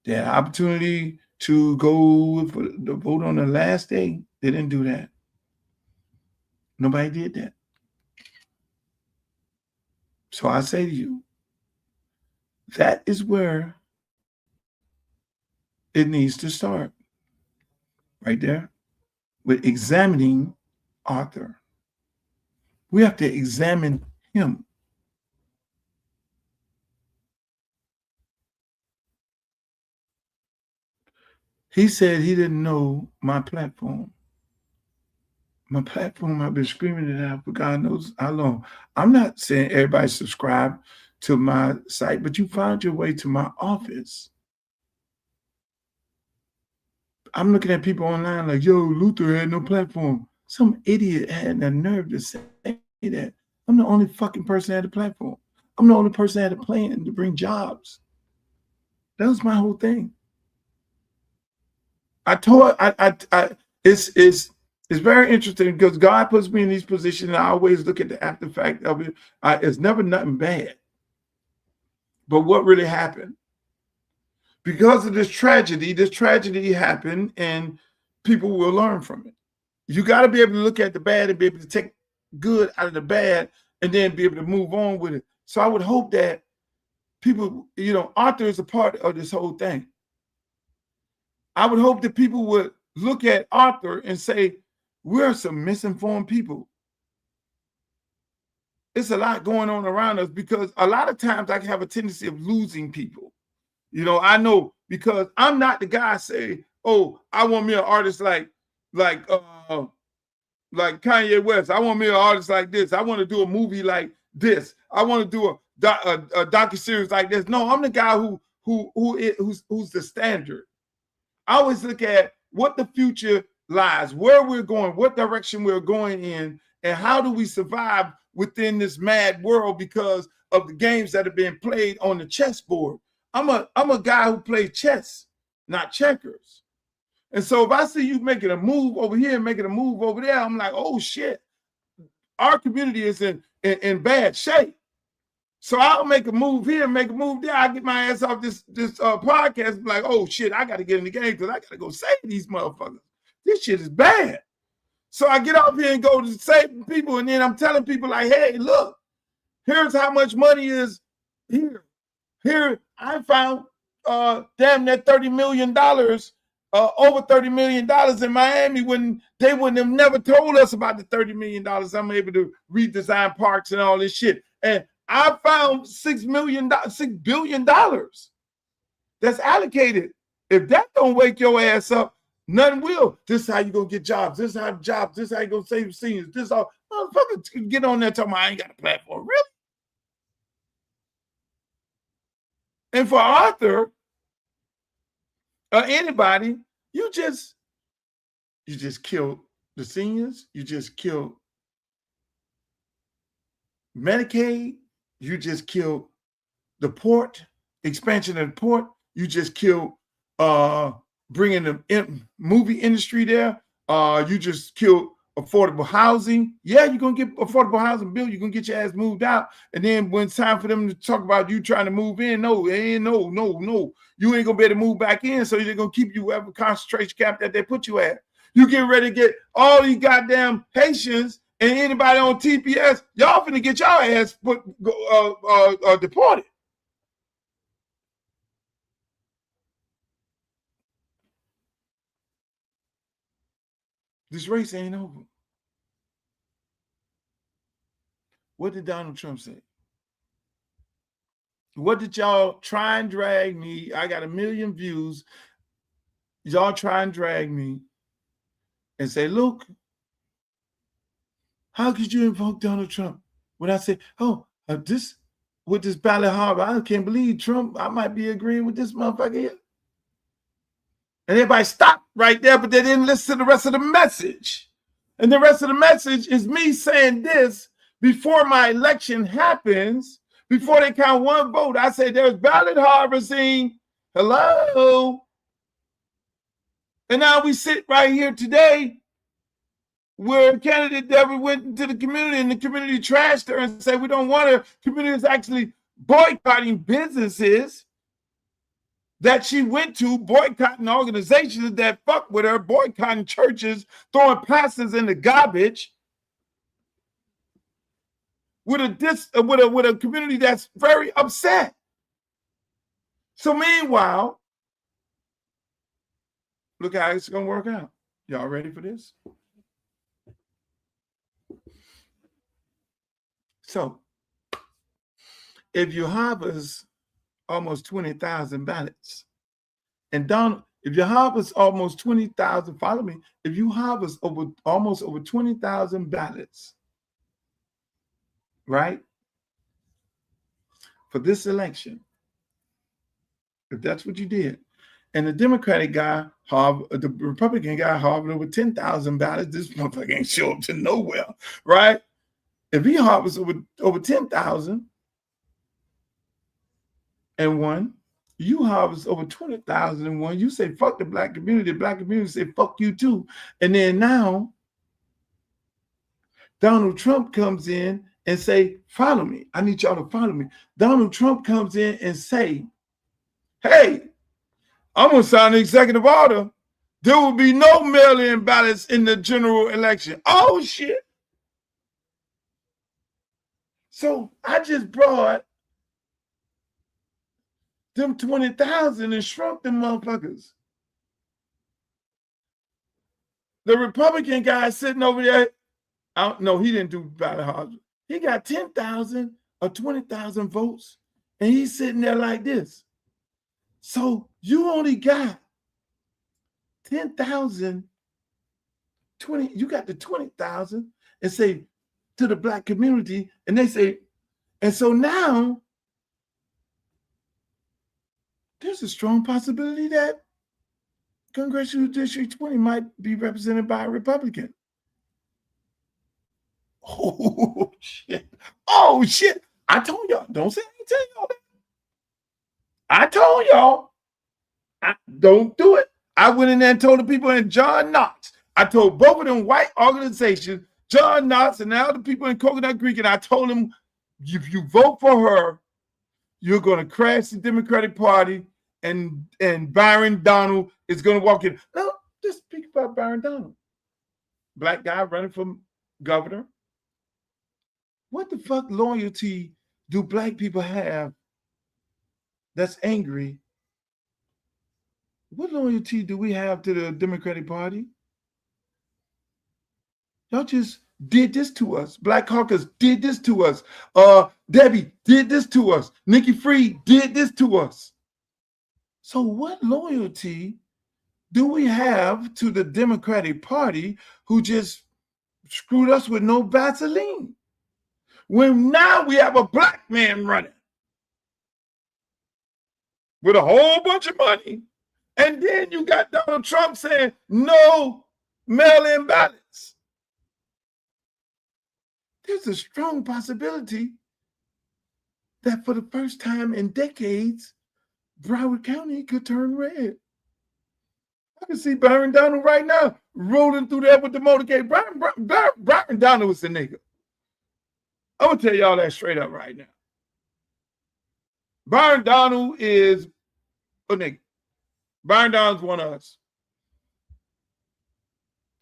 They had an opportunity to go for the vote on the last day. They didn't do that. Nobody did that. So I say to you, that is where it needs to start. Right there. With examining Arthur. We have to examine him. He said he didn't know my platform. My platform, I've been screaming it out for God knows how long. I'm not saying everybody subscribe to my site, but you found your way to my office. I'm looking at people online like, yo, Luther had no platform. Some idiot had the nerve to say that. I'm the only fucking person that had a platform. I'm the only person that had a plan to bring jobs. That was my whole thing. It's very interesting because God puts me in these positions and I always look at the after fact of it. It's never nothing bad. But what really happened? Because of this tragedy happened and people will learn from it. You got to be able to look at the bad and be able to take good out of the bad and then be able to move on with it. So I would hope that people, Arthur is a part of this whole thing. I would hope that people would look at Arthur and say, we're some misinformed people. It's a lot going on around us because a lot of times I have a tendency of losing people. I know because I'm not the guy say, oh, I want me an artist like Kanye West. I want me an artist like this. I want to do a movie like this. I want to do a docu-series like this. No, I'm the guy who's the standard. I always look at what the future lies, where we're going, what direction we're going in, and how do we survive within this mad world because of the games that are being played on the chessboard. I'm a guy who plays chess, not checkers. And so if I see you making a move over here, making a move over there, I'm like, oh shit, our community is in bad shape. So I'll make a move here, make a move there. I get my ass off this podcast and be like, oh shit, I got to get in the game because I got to go save these motherfuckers. This shit is bad. So I get off here and go to save people, and then I'm telling people like, hey, look, here's how much money is here. Here I found damn near $30 million, over $30 million in Miami when they wouldn't have never told us about the $30 million. I'm able to redesign parks and all this shit. And I found $6 billion that's allocated. If that don't wake your ass up, nothing will. This is how you gonna get jobs. This is how jobs. This is how you gonna save seniors. This is all. Motherfuckers get on there talking about I ain't got a platform. Really? And for Arthur or anybody, you just killed the seniors. You just killed Medicaid. You just killed the port, expansion of the port. You just killed bringing the movie industry there. You just killed affordable housing. Yeah, you're going to get affordable housing bill. You're going to get your ass moved out. And then when it's time for them to talk about you trying to move in, no. You ain't going to be able to move back in. So they're going to keep you whatever concentration camp that they put you at. You get ready to get all these goddamn Haitians and anybody on TPS. Y'all finna get y'all ass deported. This race ain't over. What did Donald Trump say? What did y'all try and drag me? I got 1 million views. Y'all try and drag me and say, look, how could you invoke Donald Trump? When I say, this with this ballot harbor, I can't believe Trump, I might be agreeing with this motherfucker here. And everybody stopped right there, but they didn't listen to the rest of the message. And the rest of the message is me saying this before my election happens, before they count one vote. I say there's ballot harvesting. Hello. And now we sit right here today where candidate Debbie went into the community and the community trashed her and said, we don't want her. Community is actually boycotting businesses that she went to, boycotting organizations that fuck with her, boycotting churches, throwing pastors in the garbage with a community that's very upset. So meanwhile, look how it's gonna work out. Y'all ready for this? So if you harvest almost 20,000 ballots, and if you harvest almost 20,000, follow me, if you harvest almost over 20,000 ballots, right, for this election, if that's what you did, and the Democratic guy, the Republican guy harvested over 10,000 ballots, this motherfucker ain't show up to nowhere, right? If he harvests over 10,000 and one, you harvest over 20,000 and one, you say fuck the black community say fuck you too. And then now Donald Trump comes in and say, follow me. I need y'all to follow me. Donald Trump comes in and say, hey, I'm gonna sign an executive order. There will be no mail-in ballots in the general election. Oh shit. So I just brought them 20,000 and shrunk them motherfuckers. The Republican guy sitting over there, no, he didn't do ballot harvest. He got 10,000 or 20,000 votes, and he's sitting there like this. So you only got 10,000, you got the 20,000 and say to the black community, and they say, And so now there's a strong possibility that Congressional District 20 might be represented by a Republican. Oh, shit. Oh, shit. I told y'all. Don't say I didn't tell y'all that. I told y'all. Don't do it. I went in there and told the people in John Knox. I told both of them white organizations, John Knox and now the people in Coconut Creek, and I told them, if you vote for her, you're going to crash the Democratic Party, and Byron Donalds is going to walk in. Now, just speak about Byron Donalds. Black guy running for governor. What the fuck loyalty do black people have that's angry? What loyalty do we have to the Democratic Party? Y'all just did this to us. Black Caucus did this to us. Debbie did this to us. Nikki Fried did this to us. So what loyalty do we have to the Democratic Party who just screwed us with no Vaseline? When now we have a black man running with a whole bunch of money. And then you got Donald Trump saying no mail-in ballots. There's a strong possibility that for the first time in decades, Broward County could turn red. I can see Byron Donalds right now rolling through there with the motorcade. Byron Donalds was the nigga. I'm going to tell y'all that straight up right now. Byron Donalds is a nigga. Byron Donalds one of us.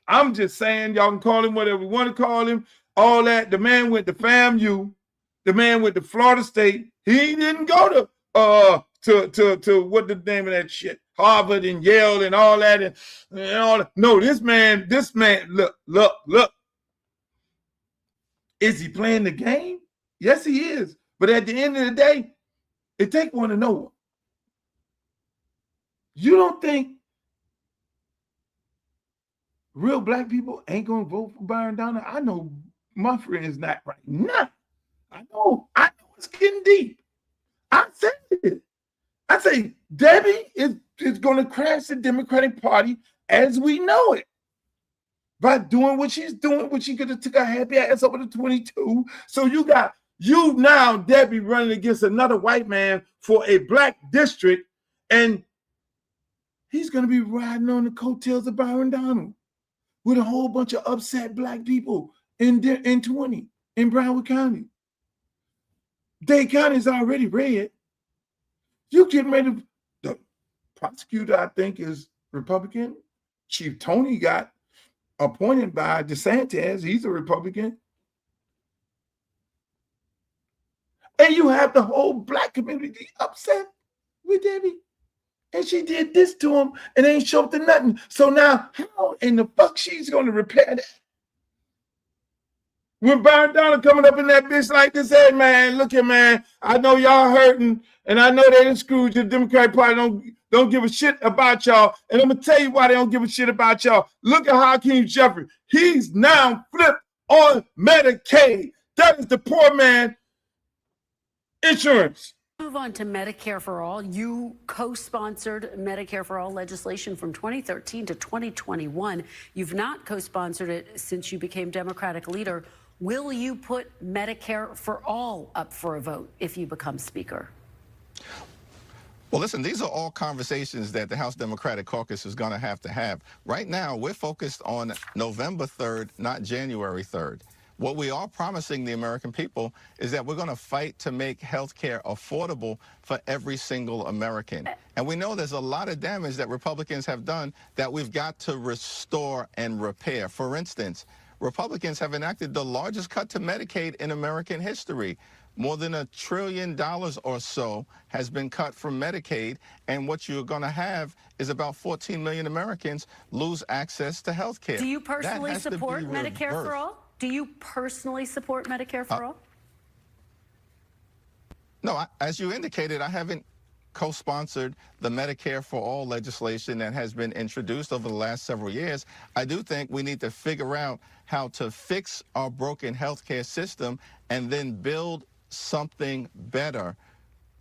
I'm just saying, y'all can call him whatever we want to call him. All that. The man went to FAMU. The man went to Florida State. He didn't go to what the name of that shit? Harvard and Yale and all that and all that. No, this man, look. Is he playing the game? Yes, he is. But at the end of the day, it takes one to know one. You don't think real black people ain't gonna vote for Byron Donalds? I know my friend is not right now. I know it's getting deep. I said it. I say Debbie is gonna crash the Democratic Party as we know it by doing what she's doing, which she could have took her happy ass over to 22. So you got you now, Debbie, running against another white man for a black district, and he's going to be riding on the coattails of Byron Donalds with a whole bunch of upset black people in 20 in Broward County. Dade County is already red. You getting ready to, the prosecutor, I think, is Republican. Chief Tony got appointed by DeSantis. He's a Republican. And you have the whole black community upset with Debbie. And she did this to him and ain't showed to nothing. So now, how in the fuck she's going to repair that? When Byron Donalds coming up in that bitch like this, hey, man, look here, man, I know y'all hurting, and I know they done screwed you. The Democratic Party don't give a shit about y'all. And I'm going to tell you why they don't give a shit about y'all. Look at Hakeem Jeffries. He's now flipped on Medicaid. That is the poor man insurance. Move on to Medicare for All. You co-sponsored Medicare for All legislation from 2013 to 2021. You've not co-sponsored it since you became Democratic leader. Will you put Medicare for All up for a vote if you become Speaker? Well, listen, these are all conversations that the House Democratic Caucus is going to have. Right now, we're focused on November 3rd, not January 3rd. What we are promising the American people is that we're going to fight to make health care affordable for every single American. And we know there's a lot of damage that Republicans have done that we've got to restore and repair. For instance, Republicans have enacted the largest cut to Medicaid in American history. More than $1 trillion or so has been cut from Medicaid, and what you're going to have is about 14 million Americans lose access to health care. Do you personally support Medicare for All? Do you personally support Medicare for All? No, as you indicated, I haven't co-sponsored the Medicare for All legislation that has been introduced over the last several years. I do think we need to figure out how to fix our broken healthcare system and then build something better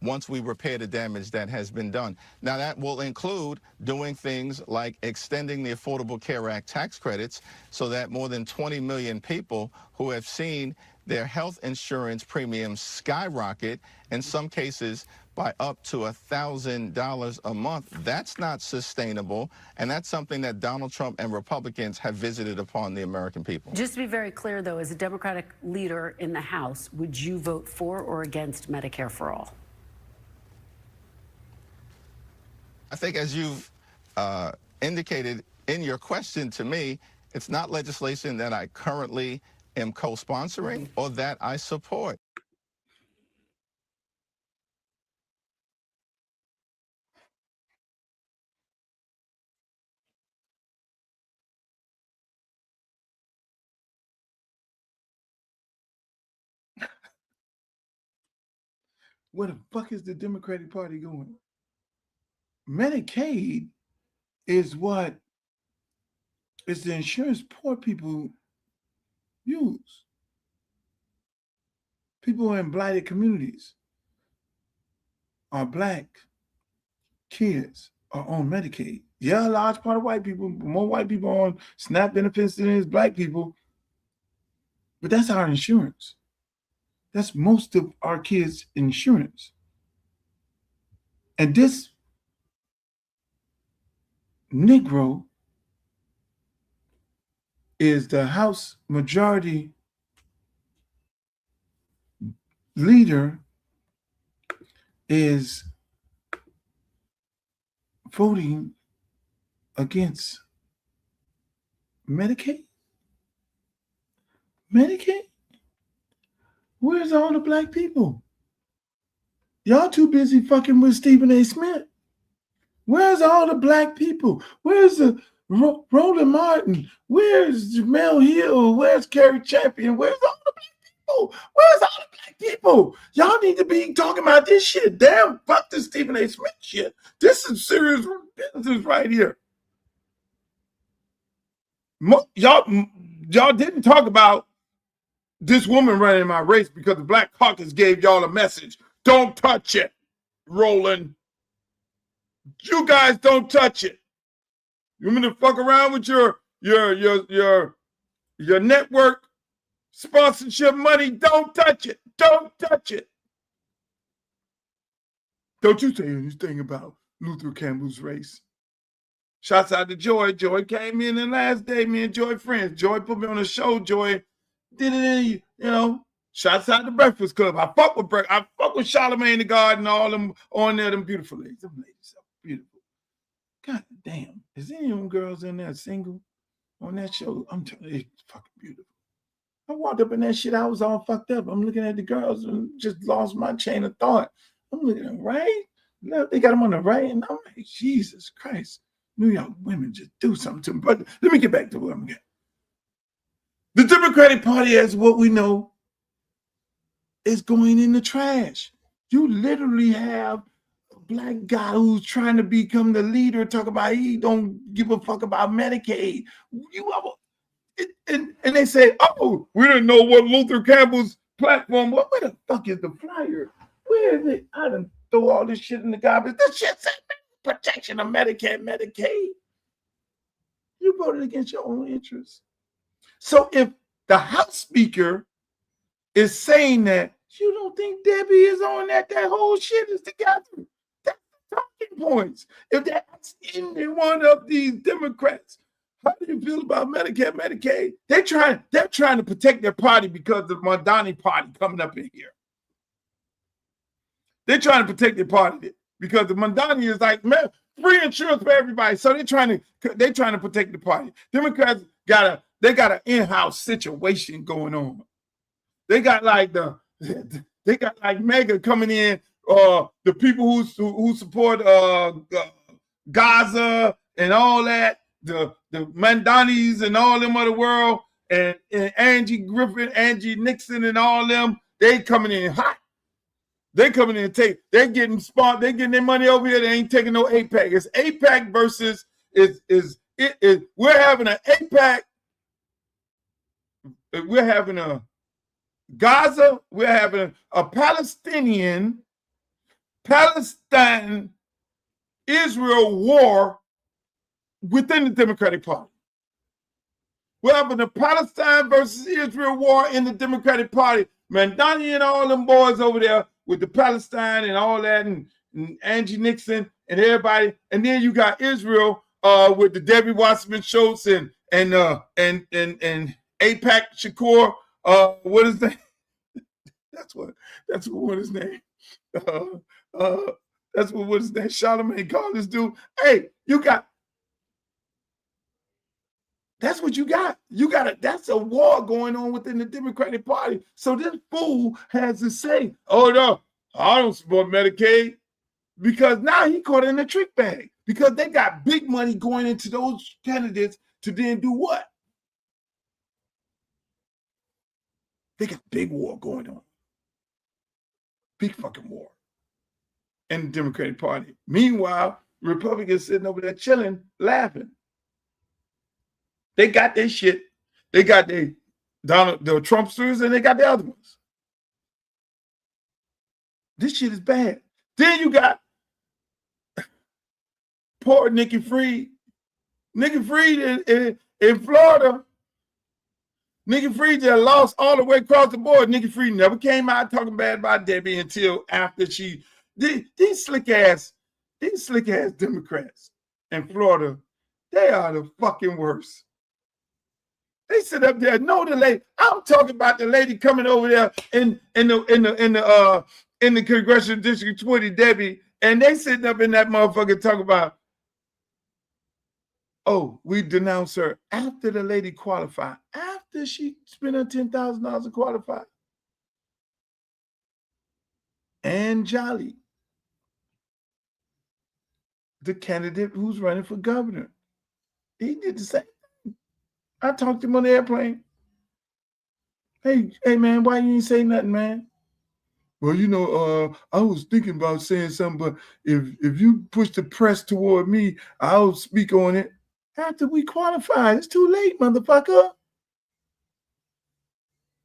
once we repair the damage that has been done. Now, that will include doing things like extending the Affordable Care Act tax credits so that more than 20 million people who have seen their health insurance premiums skyrocket, in some cases by up to $1,000 a month. That's not sustainable, and that's something that Donald Trump and Republicans have visited upon the American people. Just to be very clear, though, as a Democratic leader in the House, would you vote for or against Medicare for all? I think, as you've indicated in your question to me, it's not legislation that I currently am co-sponsoring or that I support. Where the fuck is the Democratic Party going? Medicaid is what is the insurance poor people use. People in blighted communities are black kids are on Medicaid. Yeah, a large part of white people, more white people on SNAP benefits than is black people. But that's our insurance. That's most of our kids' insurance. And this Negro is the House Majority Leader is voting against Medicaid? Medicaid? Where's all the black people? Y'all too busy fucking with Stephen A. Smith. Where's all the black people? Where's the Roland Martin? Where's Jamel Hill? Where's Kerry Champion? Where's all the black people? Where's all the black people? Y'all need to be talking about this shit. Damn, fuck this Stephen A. Smith shit. This is serious business right here. Y'all didn't talk about this woman running my race because the Black Caucus gave y'all a message. Don't touch it, Roland. You guys don't touch it. You want me to fuck around with your network sponsorship money? Don't touch it. Don't touch it. Don't you say anything about Luther Campbell's race. Shouts out to Joy. Joy came in the last day. Me and Joy friends. Joy put me on a show. Joy did it, shouts out to Breakfast Club. I fuck with Charlamagne the God and all them on there, them beautiful ladies. Them ladies are beautiful. God damn. Is any of them girls in there single on that show? I'm telling you, it's fucking beautiful. I walked up in that shit, I was all fucked up. I'm looking at the girls and just lost my chain of thought. I'm looking at them, right? They got them on the right, and I'm like, Jesus Christ. New York women just do something to them. But let me get back to where I'm getting. The Democratic Party, as what we know, is going in the trash. You literally have a black guy who's trying to become the leader, talk about he don't give a fuck about Medicaid. And they say, oh, we didn't know what Luther Campbell's platform was. Where the fuck is the flyer? Where is it? I done throw all this shit in the garbage. This shit said protection of Medicaid. You voted against your own interests. So if the House Speaker is saying that you don't think Debbie is on that whole shit is together, that's the talking points. If that's any one of these Democrats, how do you feel about Medicare, Medicaid? They're trying to protect their party because of the Mondani party coming up in here. They're trying to protect their party because the Mondani is like, man, free insurance for everybody. So they're trying to protect the party. Democrats got an in-house situation going on. They got like Mega coming in, the people who support Gaza and all that, the Mandanis and all them of the world, and Angie Griffin, Angie Nixon and all them, they coming in hot. They coming in and they're getting their money over here. They ain't taking no AIPAC. It's AIPAC versus we're having an AIPAC. We're having a Gaza, we're having a Palestine-Israel war within the Democratic Party. We're having a Palestine versus Israel war in the Democratic Party. Man, Donnie and all them boys over there with the Palestine and all that, and Angie Nixon and everybody. And then you got Israel with the Debbie Wasserman Schultz and APAC Shakur. What is that? That's what his name. That's what his name. Charlamagne called this dude. Hey, that's what you got. That's a war going on within the Democratic Party. So this fool has to say, oh no, I don't support Medicaid, because now he caught in a trick bag, because they got big money going into those candidates to then do what? They got big war going on. Big fucking war in the Democratic Party. Meanwhile, Republicans sitting over there chilling, laughing. They got their shit. They got the Trumpsters, and they got the other ones. This shit is bad. Then you got poor Nikki Fried. Nikki Fried in Florida. Nikki Fried just lost all the way across the board. Nikki Fried never came out talking bad about Debbie until after these slick ass Democrats in Florida, they are the fucking worst. They sit up there, know the lady. I'm talking about the lady coming over there in the congressional district 20, Debbie, and they sitting up in that motherfucker talking about, oh, we denounce her after the lady qualified, after she spent her $10,000 to qualify. And Jolly, the candidate who's running for governor, he did the same thing. I talked to him on the airplane. Hey man, why you ain't say nothing, man? Well, I was thinking about saying something, but if you push the press toward me, I'll speak on it. After we qualify, it's too late, motherfucker.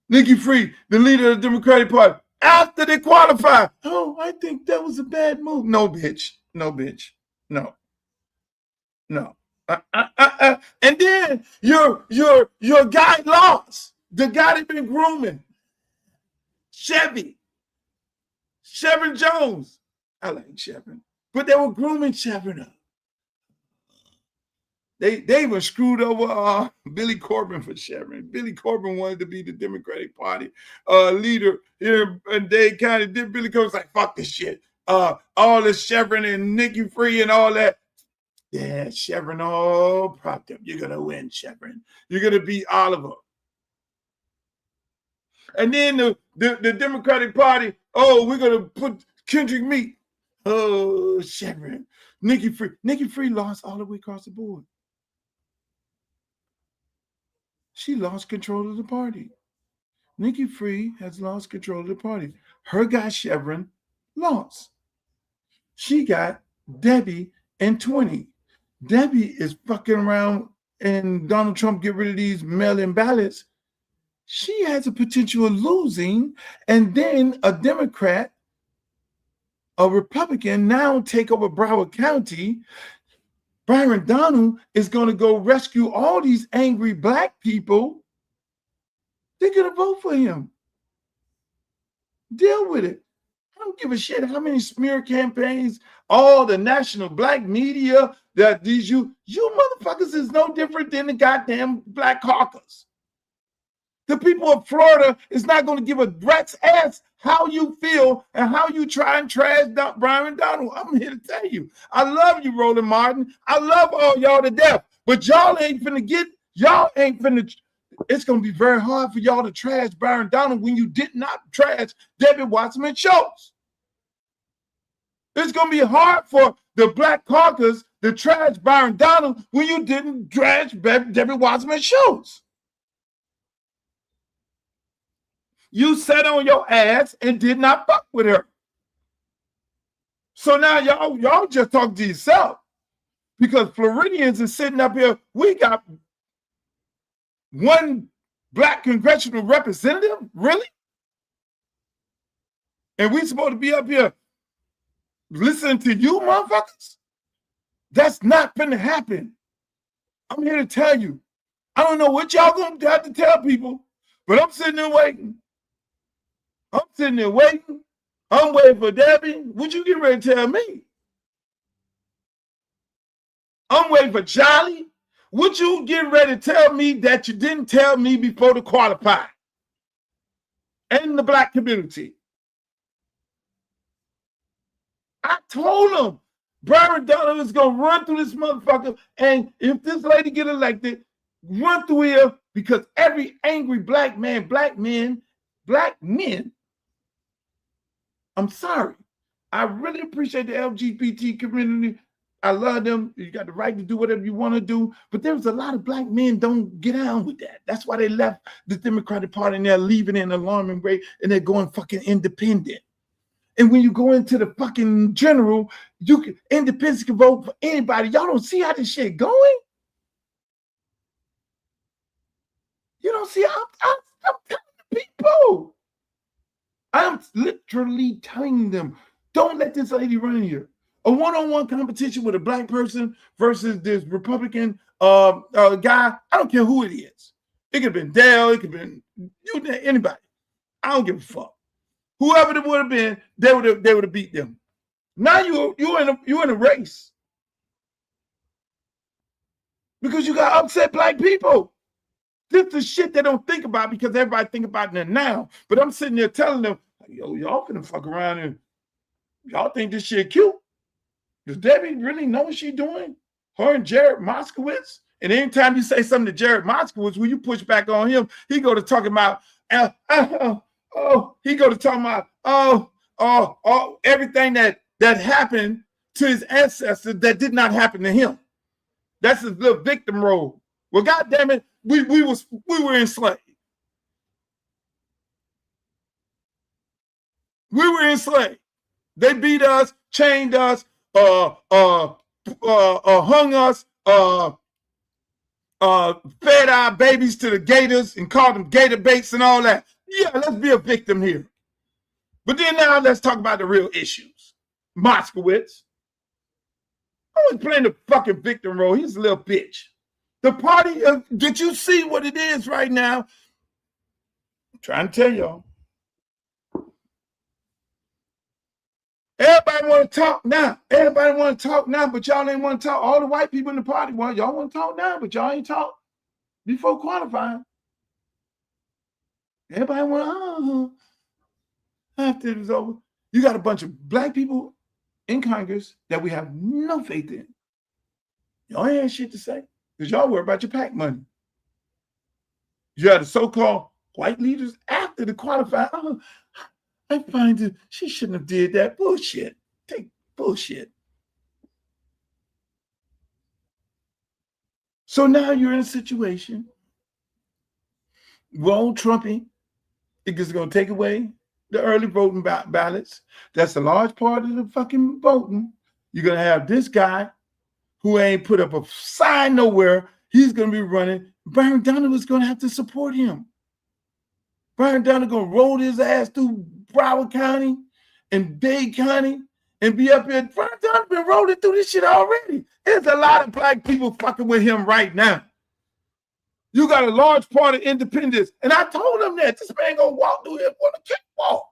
Nikki Fried, the leader of the Democratic Party, after they qualify, oh, I think that was a bad move. No, bitch. No, bitch. No. And then your guy lost. The guy that been grooming. Shevrin Jones. I like Shevrin. But they were grooming Shevrin up. They even screwed over Billy Corbin for Shevrin. Billy Corbin wanted to be the Democratic Party leader here in Dade County. Then Billy Corbin's like, fuck this shit. All this Shevrin and Nikki Fried and all that. Yeah, Shevrin, all propped up. You're going to win, Shevrin. You're going to beat Oliver. And then the Democratic Party, oh, we're going to put Kendrick Meat. Oh, Shevrin. Nikki Fried lost all the way across the board. She lost control of the party. Nikki Fried has lost control of the party. Her guy, Shevrin, lost. She got Debbie in 20. Debbie is fucking around and Donald Trump get rid of these mail-in ballots. She has a potential of losing, and then a Democrat, a Republican, now take over Broward County. Byron Donalds is going to go rescue all these angry black people. They're going to vote for him. Deal with it. I don't give a shit how many smear campaigns, all the national black media, that these you motherfuckers is no different than the goddamn Black Caucus. The people of Florida is not going to give a rat's ass how you feel and how you try and trash Byron Donalds. I'm here to tell you, I love you, Roland Martin. I love all y'all to death, but y'all ain't finna it's going to be very hard for y'all to trash Byron Donalds when you did not trash Debbie Wasserman Schultz. It's going to be hard for the Black Caucus to trash Byron Donalds when you didn't trash Debbie Wasserman Schultz. You sat on your ass and did not fuck with her. So now y'all just talk to yourself, because Floridians are sitting up here. We got one black congressional representative? Really? And we supposed to be up here listening to you motherfuckers? That's not gonna happen. I'm here to tell you. I don't know what y'all gonna have to tell people, but I'm sitting there waiting. I'm sitting there waiting. I'm waiting for Debbie. What you getting ready to tell me? I'm waiting for Jolly. What you getting ready to tell me that you didn't tell me before to qualify? And the black community. I told them Byron Donalds is gonna run through this motherfucker, and if this lady get elected, run through here, because every angry black men, I'm sorry. I really appreciate the LGBT community. I love them. You got the right to do whatever you want to do, but there's a lot of black men don't get on with that. That's why they left the Democratic Party, and they're leaving in an alarming rate, and they're going fucking independent. And when you go into the fucking general, independents can vote for anybody. Y'all don't see how this shit going? You don't see how I'm telling the people. I'm literally telling them, don't let this lady run in here. A one-on-one competition with a black person versus this Republican guy. I don't care who it is. It could have been Dale. It could have been anybody. I don't give a fuck. Whoever it would have been, they would have beat them. Now you're in a race because you got upset black people. This is shit they don't think about because everybody think about it now. But I'm sitting there telling them, yo, y'all finna fuck around and y'all think this shit cute. Does Debbie really know what she's doing? Her and Jared Moskowitz. And anytime you say something to Jared Moskowitz, when you push back on him, he go to talking about everything that happened to his ancestors that did not happen to him. That's his little victim role. Well, goddamn it, we were enslaved. We were enslaved. They beat us, chained us, hung us, fed our babies to the gators and called them gator baits and all that. Yeah, let's be a victim here. But then now let's talk about the real issues. Moskowitz. I was playing the fucking victim role. He's a little bitch. The party, did you see what it is right now? I'm trying to tell y'all. Everybody want to talk now. Everybody want to talk now, but y'all ain't want to talk. All the white people in the party, well, y'all want to talk now, but y'all ain't talk before qualifying. Everybody want after it was over. You got a bunch of black people in Congress that we have no faith in. Y'all ain't had shit to say because y'all worry about your PAC money. You had the so-called white leaders after the qualifying. I find that she shouldn't have did that. Bullshit. Take bullshit. So now you're in a situation where old Trumpy is going to take away the early voting ballots. That's a large part of the fucking voting. You're going to have this guy who ain't put up a sign nowhere. He's going to be running. Byron Donalds is going to have to support him. Byron Donalds going to roll his ass through Broward County and Dade County and be up here. Byron Donalds been rolling through this shit already. There's a lot of black people fucking with him right now. You got a large part of independents. And I told him that this man gonna walk through here on a cakewalk.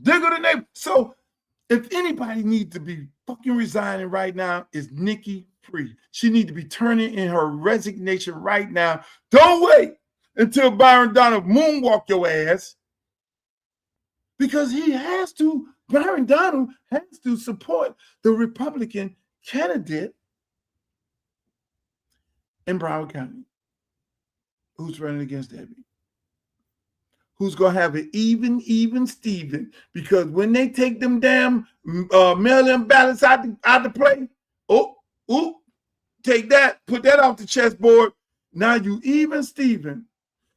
Digger the neighbor. So if anybody needs to be fucking resigning right now, is Nikki Fried. She needs to be turning in her resignation right now. Don't wait until Byron Donalds moonwalk your ass. Because he has to, Byron Donalds has to support the Republican candidate in Broward County who's running against Debbie. Who's going to have an even Steven. Because when they take them damn mail-in ballots out the play, take that, put that off the chessboard. Now you even Steven.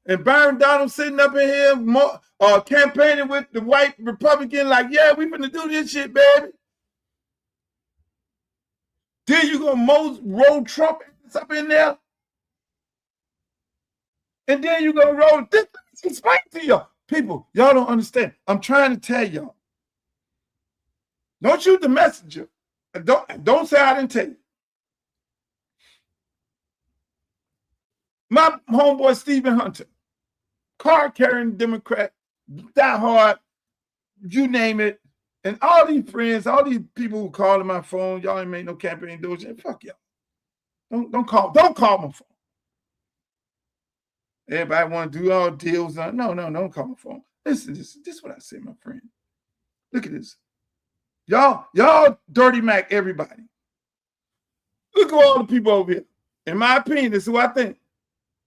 And Byron Donalds sitting up in here campaigning with the white Republican like, yeah, we finna do this shit, baby. Then you gonna roll Trump up in there And then you go roll this. Explain to y'all. People, y'all don't understand. I'm trying to tell y'all. Don't shoot the messenger. Don't say I didn't tell you. My homeboy Stephen Hunter, card-carrying Democrat, diehard, you name it, and all these friends, all these people who call my phone, y'all ain't made no campaign doing shit. Fuck y'all. Don't call my phone. Everybody want to do all deals. No, don't call my phone. Listen, this is what I say, my friend. Look at this. Y'all dirty Mac, everybody. Look at all the people over here. In my opinion, this is what I think.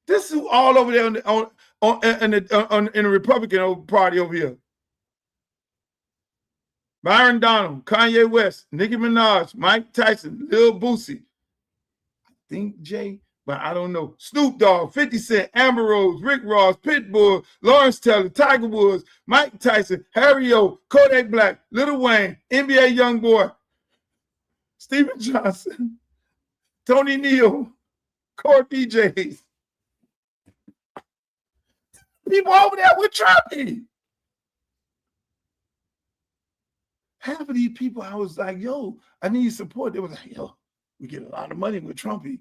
This is all over there in the Republican Party over here. Byron Donalds, Kanye West, Nicki Minaj, Mike Tyson, Lil Boosie. I think Jay, but I don't know. Snoop Dogg, 50 Cent, Amber Rose, Rick Ross, Pitbull, Lawrence Taylor, Tiger Woods, Mike Tyson, Harry O, Kodak Black, Lil Wayne, NBA Youngboy, Steven Johnson, Tony Neal, Core DJs. People over there with Trumpy. Half of these people, I was like, yo, I need support. They was like, yo, we get a lot of money with Trumpy.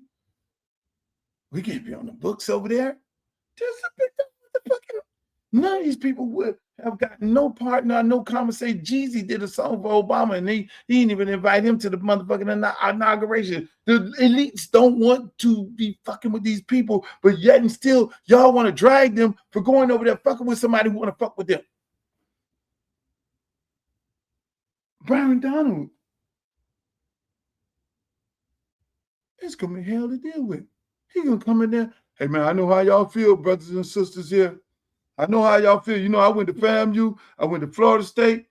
We can't be on the books over there. None of these people would have gotten no partner, no conversation. Jeezy did a song for Obama, and he didn't even invite him to the motherfucking inauguration. The elites don't want to be fucking with these people, but yet and still, y'all want to drag them for going over there fucking with somebody who want to fuck with them. Byron Donalds. It's gonna be hell to deal with. He gonna come in there. Hey man, I know how y'all feel, brothers and sisters here. I know how y'all feel. You know, I went to FAMU. I went to Florida State.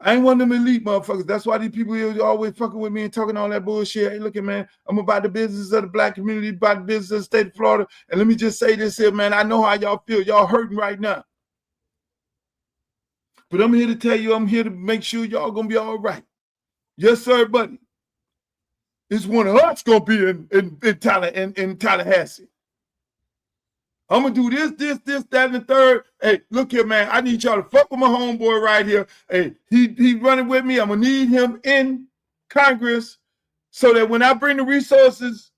I ain't one of them elite motherfuckers. That's why these people here always fucking with me and talking all that bullshit. Hey, look at man, I'm about the business of the black community, about the business of the state of Florida. And let me just say this here, man. I know how y'all feel. Y'all hurting right now. But I'm here to tell you, I'm here to make sure y'all gonna be all right. Yes, sir, buddy. It's one of us gonna be in Tallahassee. I'm gonna do this, that, and the third. Hey, look here, man. I need y'all to fuck with my homeboy right here. Hey, he running with me. I'm gonna need him in Congress so that when I bring the resources,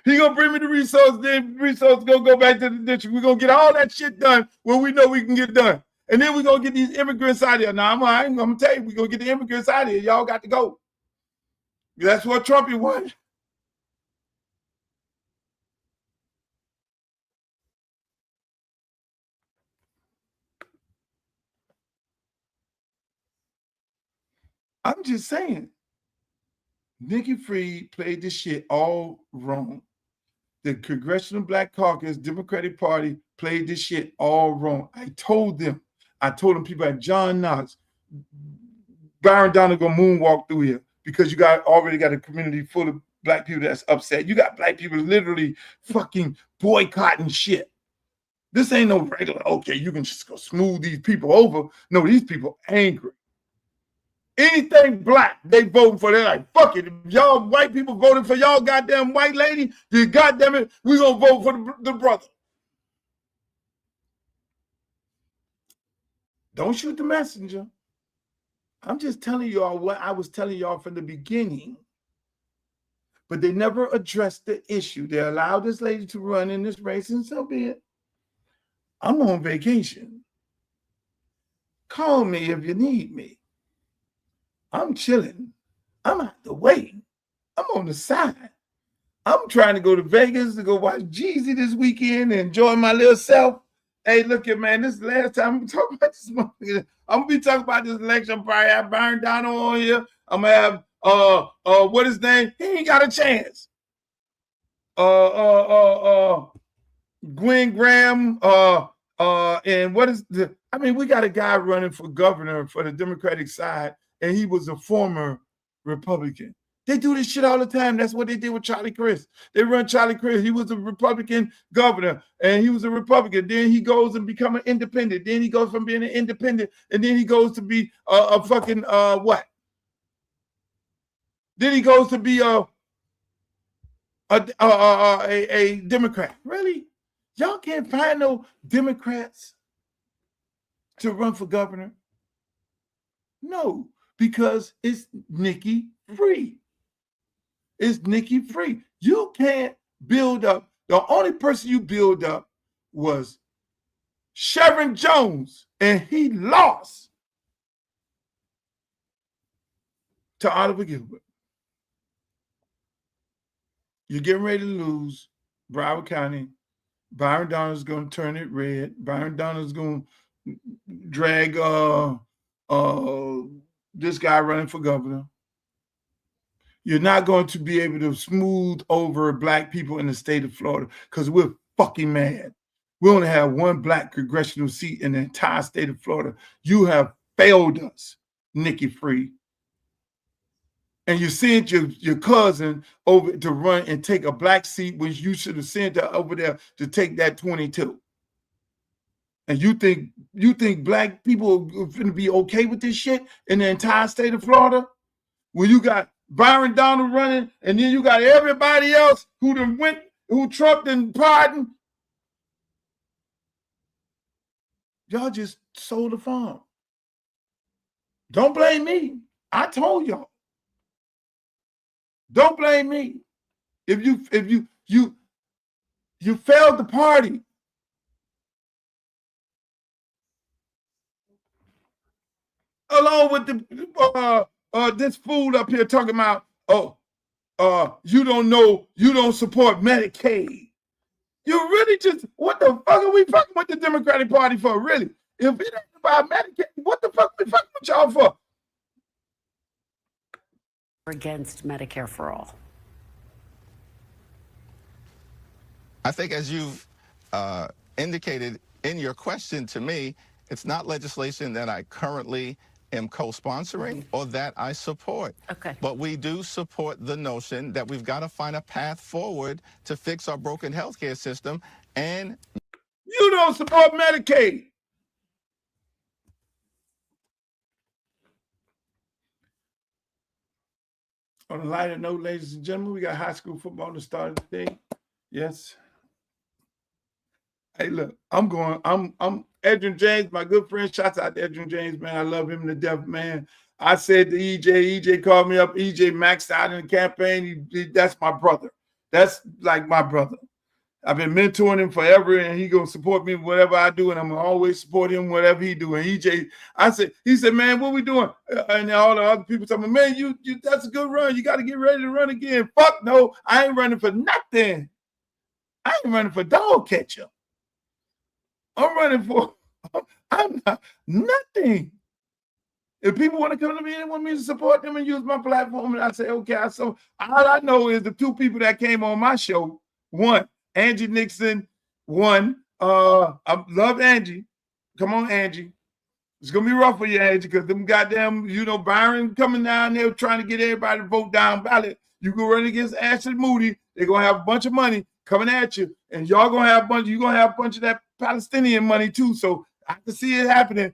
he gonna bring me the resources. Then resources gonna go back to the district. We're gonna get all that shit done where we know we can get done. And then we're gonna get these immigrants out of here. Now I'm gonna tell you, we're gonna get the immigrants out of here. Y'all got to go. That's what Trumpy wanted. I'm just saying, Nikki Fried played this shit all wrong. The Congressional Black Caucus, Democratic Party played this shit all wrong. I told them people like John Knox, Byron Donalds gonna moonwalk through here because you already got a community full of black people that's upset. You got black people literally fucking boycotting shit. This ain't no regular, okay, you can just go smooth these people over. No, these people angry. Anything black, they voting for. They're like, fuck it. If y'all white people voting for y'all goddamn white lady, then goddamn it, we gonna vote for the brother. Don't shoot the messenger. I'm just telling y'all what I was telling y'all from the beginning. But they never addressed the issue. They allowed this lady to run in this race, and so be it. I'm on vacation. Call me if you need me. I'm chilling. I'm out the way. I'm on the side. I'm trying to go to Vegas to go watch Jeezy this weekend and enjoy my little self. Hey, look here, man. This is the last time I'm talking about this. I'm gonna be talking about this election. I'm probably have Byron Donalds on here. I'm gonna have what his name? He ain't got a chance. Gwen Graham. And what is the? I mean, we got a guy running for governor for the Democratic side. And he was a former Republican. They do this shit all the time. That's what they did with Charlie Crist. They run Charlie Crist. He was a Republican governor, and he was a Republican. Then he goes and become an independent. Then he goes from being an independent, and then he goes to be a fucking what? Then he goes to be a Democrat. Really? Y'all can't find no Democrats to run for governor? No, because it's Nikki Fried. It's Nikki Fried. You can't build up. The only person you build up was Shevrin Jones, and he lost to Oliver Gilbert. You're getting ready to lose Broward County. Byron Donalds is going to turn it red. Byron Donalds is going to drag this guy running for governor. You're not going to be able to smooth over black people in the state of Florida because we're fucking mad. We only have one black congressional seat in the entire state of Florida. You have failed us, Nikki Fried. And you sent your cousin over to run and take a black seat when you should have sent her over there to take that 22. And you think black people are going to be okay with this shit in the entire state of Florida? When you got Byron Donalds running, and then you got everybody else who Trump done pardoned. Y'all just sold the farm. Don't blame me. I told y'all. Don't blame me. If you failed the party. Along with the this fool up here talking about, you don't support Medicaid. You really just, what the fuck are we fucking with the Democratic Party for, really? If it ain't about Medicaid, what the fuck are we fucking with y'all for? Against Medicare for all. I think as you've indicated in your question to me, it's not legislation that I currently am co-sponsoring or that I support. Okay. But we do support the notion that we've got to find a path forward to fix our broken healthcare system. And you don't support Medicaid. On a lighter note, ladies and gentlemen, we got high school football to start today. Yes. Hey, look, I'm Edrin James, my good friend. Shouts out to Edrin James, man. I love him to death, man. I said to EJ called me up. EJ maxed out in the campaign. That's my brother. That's like my brother. I've been mentoring him forever, and he gonna support me whatever I do, and I'm gonna always support him whatever he do. And EJ, he said, man, what we doing? And all the other people tell me, man, you that's a good run. You got to get ready to run again. Fuck no, I ain't running for nothing. I ain't running for dog catcher. I'm not nothing. If people want to come to me and want me to support them and use my platform, and I say, okay, so all I know is the two people that came on my show. One, Angie Nixon. One, I love Angie. Come on, Angie. It's gonna be rough for you, Angie, because them goddamn, Byron coming down there trying to get everybody to vote down ballot. You go run against Ashley Moody, they're gonna have a bunch of money coming at you, and you're gonna have a bunch of that Palestinian money too. So I can see it happening.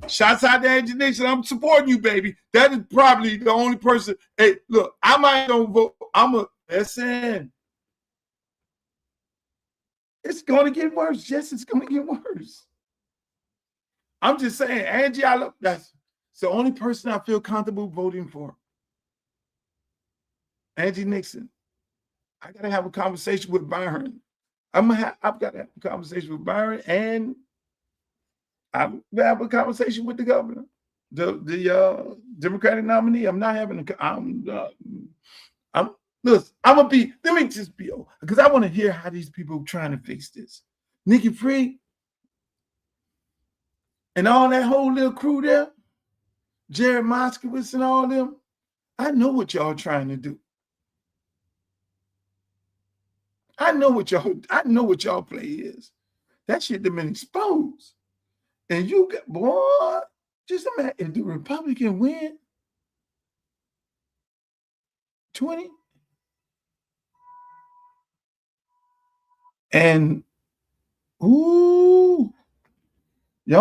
Shouts out to Angie Nixon. I'm supporting you, baby. That is probably the only person. Hey, look, I might don't vote. Listen. It's gonna get worse. Yes, it's gonna get worse. I'm just saying, Angie, that's the only person I feel comfortable voting for. Angie Nixon. I gotta have a conversation with Byron. I've got to have a conversation with Byron, and I'm gonna have a conversation with the governor, the Democratic nominee. I'm not having let me just be, because I want to hear how these people are trying to fix this. Nikki Fried and all that whole little crew there, Jared Moskowitz and all them. I know what y'all trying to do. I know what y'all play is. That shit done been exposed. And you got, boy, just imagine if the Republican win 20 and y'all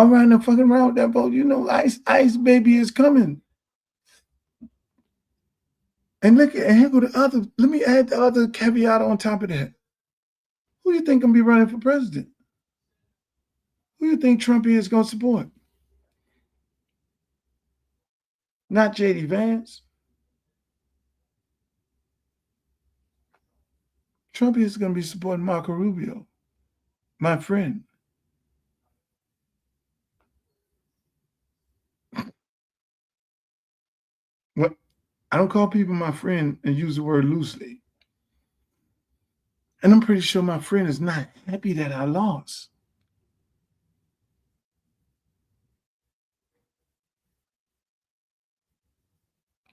riding fucking around with that vote. Ice Baby is coming. And look, and here go the other. Let me add the other caveat on top of that. Who do you think gonna be running for president? Who do you think Trump is gonna support? Not J.D. Vance. Trump is gonna be supporting Marco Rubio, my friend. What? I don't call people my friend and use the word loosely. And I'm pretty sure my friend is not happy that I lost.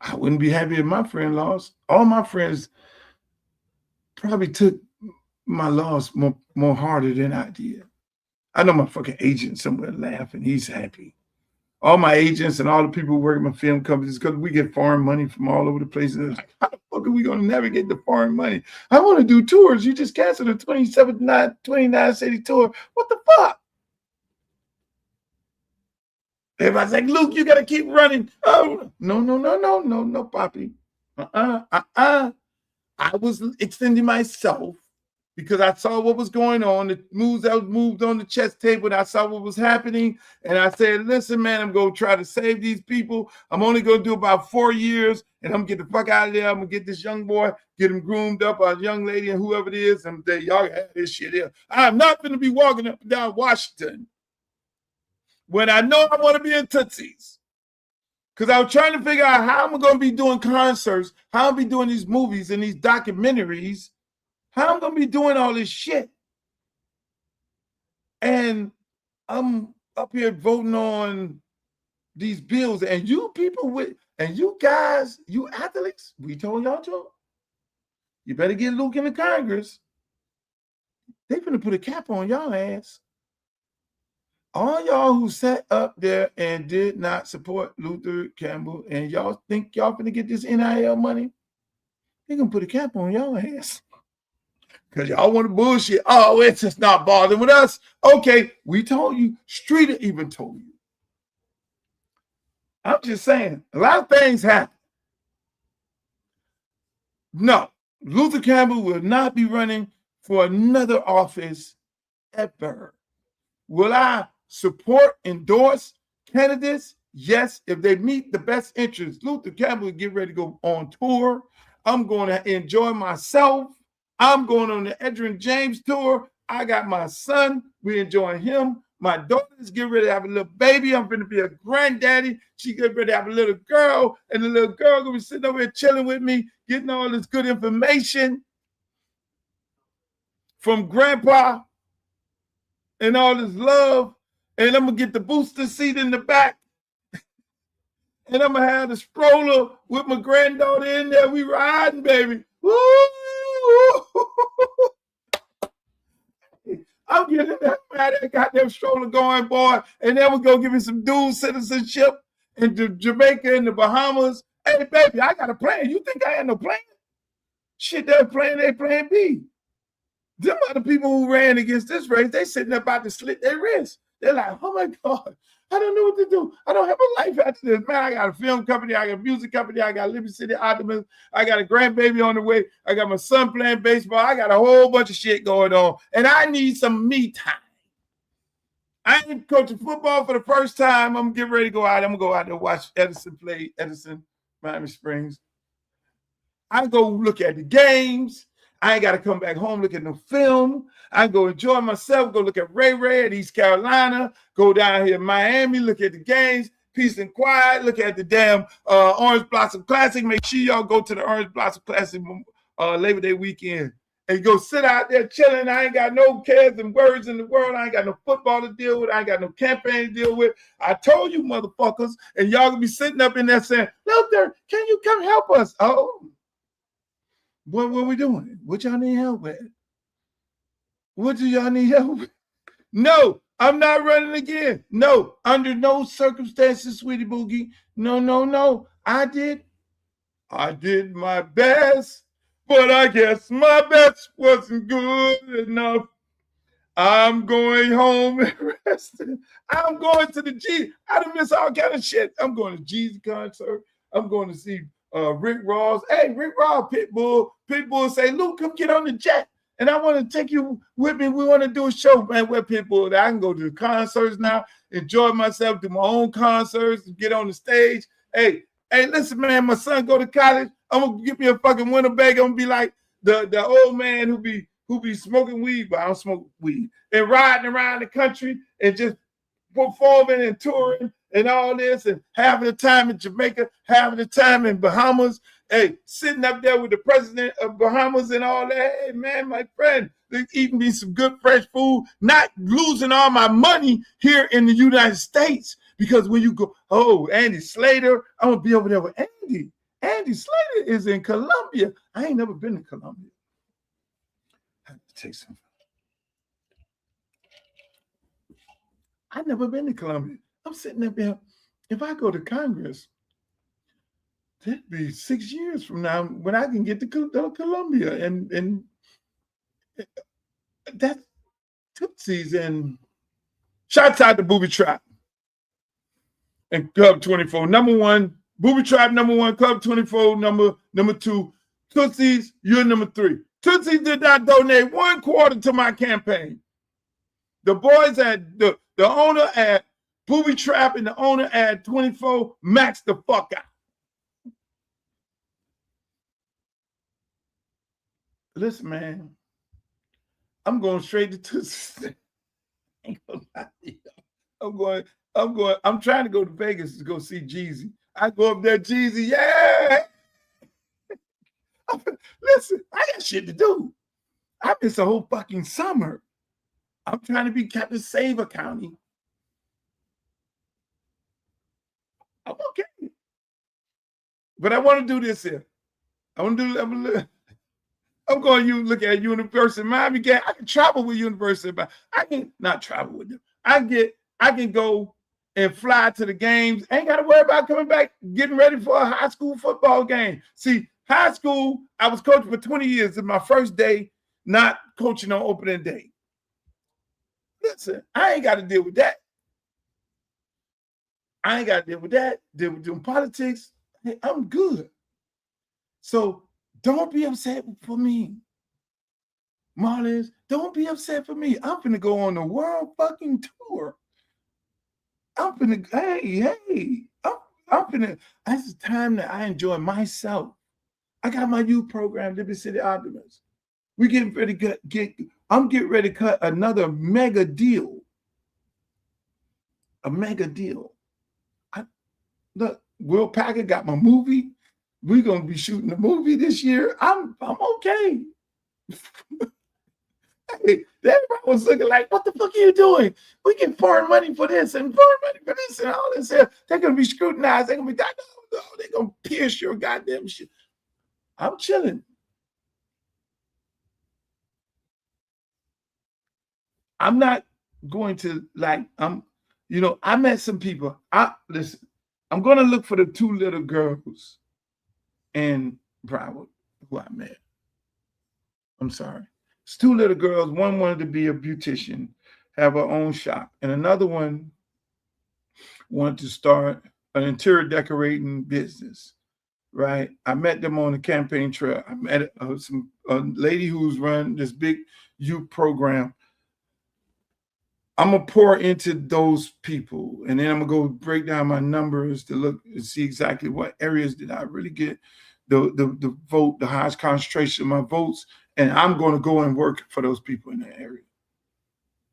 I wouldn't be happy if my friend lost. All my friends probably took my loss more harder than I did. I know my fucking agent somewhere laughing. He's happy. All my agents and all the people who work at my film companies, because we get foreign money from all over the place. And like, how the fuck are we going to navigate the foreign money? I want to do tours. You just canceled a 29 city tour. What the fuck? Everybody's like, Luke, you got to keep running. Oh, no, Poppy. I was extending myself because I saw what was going on, the moves that was moved on the chess table, and I saw what was happening. And I said, listen, man, I'm going to try to save these people. I'm only going to do about 4 years, and I'm going to get the fuck out of there. I'm going to get this young boy, get him groomed up, a young lady, and whoever it is, and y'all have this shit here. I'm not going to be walking up and down Washington when I know I want to be in Tootsie's. Because I was trying to figure out how I'm going to be doing concerts, how I'm going to be doing these movies and these documentaries, how I'm going to be doing all this shit. And I'm up here voting on these bills. And you people and you guys, you athletes, we told y'all to, you better get Luke in the Congress. They're going to put a cap on y'all ass. All y'all who sat up there and did not support Luther Campbell and y'all think y'all gonna get this NIL money, they're gonna put a cap on y'all ass. Because y'all want to bullshit. Oh, it's just not bothering with us. Okay, we told you. Streeter even told you. I'm just saying, a lot of things happen. No, Luther Campbell will not be running for another office ever. Will I support, endorse candidates? Yes, if they meet the best interests. Luther Campbell will get ready to go on tour. I'm going to enjoy myself. I'm going on the Edrin James tour. I got my son. We're enjoying him. My daughter's getting ready to have a little baby. I'm going to be a granddaddy. She getting ready to have a little girl. And the little girl going to be sitting over here chilling with me, getting all this good information from grandpa and all this love. And I'm going to get the booster seat in the back. And I'm going to have the stroller with my granddaughter in there. We riding, baby. Woo! I'm getting that goddamn stroller going, boy. And then we're going to give me some dual citizenship in Jamaica and the Bahamas. Hey, baby, I got a plan. You think I had no plan? Shit, they're playing A, plan B. Them are the people who ran against this race. They sitting there about to slit their wrists. They're like, oh my God, I don't know what to do. I don't have a life after this. Man, I got a film company. I got a music company. I got Liberty City Optimus. I got a grandbaby on the way. I got my son playing baseball. I got a whole bunch of shit going on. And I need some me time. I ain't coaching football for the first time. I'm getting ready to go out. I'm going to go out there and watch Edison play, Miami Springs. I go look at the games. I ain't got to come back home, look at no film. I go enjoy myself, go look at Ray Ray at East Carolina, go down here in Miami, look at the games, peace and quiet, look at the damn Orange Blossom Classic. Make sure y'all go to the Orange Blossom Classic Labor Day weekend and go sit out there chilling. I ain't got no cares and worries in the world. I ain't got no football to deal with. I ain't got no campaign to deal with. I told you motherfuckers, and y'all gonna be sitting up in there saying, Luther, can you come help us? Oh. What we doing? What y'all need help with? What do y'all need help with? No, I'm not running again. No, under no circumstances, sweetie boogie. No. I did my best, but I guess my best wasn't good enough. I'm going home and resting. I'm going to the G. I done miss all kind of shit. I'm going to G's concert. I'm going to see Rick Ross. Hey, Rick Ross, Pitbull. Pitbull say, Luke, come get on the jet. And I want to take you with me. We want to do a show, man, with Pitbull. I can go to the concerts now, enjoy myself, do my own concerts, get on the stage. Hey, listen, man, my son go to college. I'm going to give me a fucking Winnebago. I'm going to be like the old man who be smoking weed, but I don't smoke weed, and riding around the country and just performing and touring and all this, and having the time in Jamaica, having the time in Bahamas. Hey, sitting up there with the president of Bahamas and all that. Hey, man, my friend, eating me some good fresh food, not losing all my money here in the United States. Because when you go, oh, Andy Slater, I'm going to be over there with Andy. Andy Slater is in Colombia. I ain't never been to Colombia. I have to take some. I've never been to Colombia. I'm sitting up there. If I go to Congress, that'd be 6 years from now when I can get to Colombia. And that's Tootsie's and shouts out to Booby Trap and Club 24. Number one, Booby Trap, number one, Club 24, number two, Tootsie's, you're number three. Tootsie's did not donate 1/4 to my campaign. The boys at the owner at Booby Trap and the owner at 24 maxed the fuck out. Listen, man, I'm going straight to Tootsie's. Ain't gonna lie to you. I'm trying to go to Vegas to go see Jeezy. I go up there, Jeezy, yeah. Listen, I got shit to do. I miss a whole fucking summer. I'm trying to be Captain Saver County. I'm okay. But I want to do this here. I'm going to look at University of Miami. I can travel with University of Miami. I can not travel with them. I can go and fly to the games. I ain't got to worry about coming back, getting ready for a high school football game. See, high school, I was coaching for 20 years. It's my first day not coaching on opening day. Listen, I ain't got to deal with that. I ain't got to deal with that. Deal with doing politics. Hey, I'm good. So don't be upset for me. Marlins, don't be upset for me. I'm finna go on the world fucking tour. I'm finna, I'm finna, that's the time that I enjoy myself. I got my youth program, Liberty City Optimists. We getting ready to I'm getting ready to cut another mega deal. A mega deal. Look, Will Packer got my movie. We're gonna be shooting the movie this year. I'm okay. Hey, everybody was looking like, what the fuck are you doing? We get foreign money for this and foreign money for this and all this here. They're gonna be scrutinized. They're gonna be they're gonna pierce your goddamn shit. I'm chilling. I'm not going to I met some people. Listen, I'm gonna look for the two little girls in Broward who I met. I'm sorry. It's two little girls. One wanted to be a beautician, have her own shop, and another one wanted to start an interior decorating business. Right? I met them on the campaign trail. I met a lady who's run this big youth program. I'm gonna pour into those people, and then I'm gonna go break down my numbers to look and see exactly what areas did I really get the vote, the highest concentration of my votes, and I'm going to go and work for those people in that area.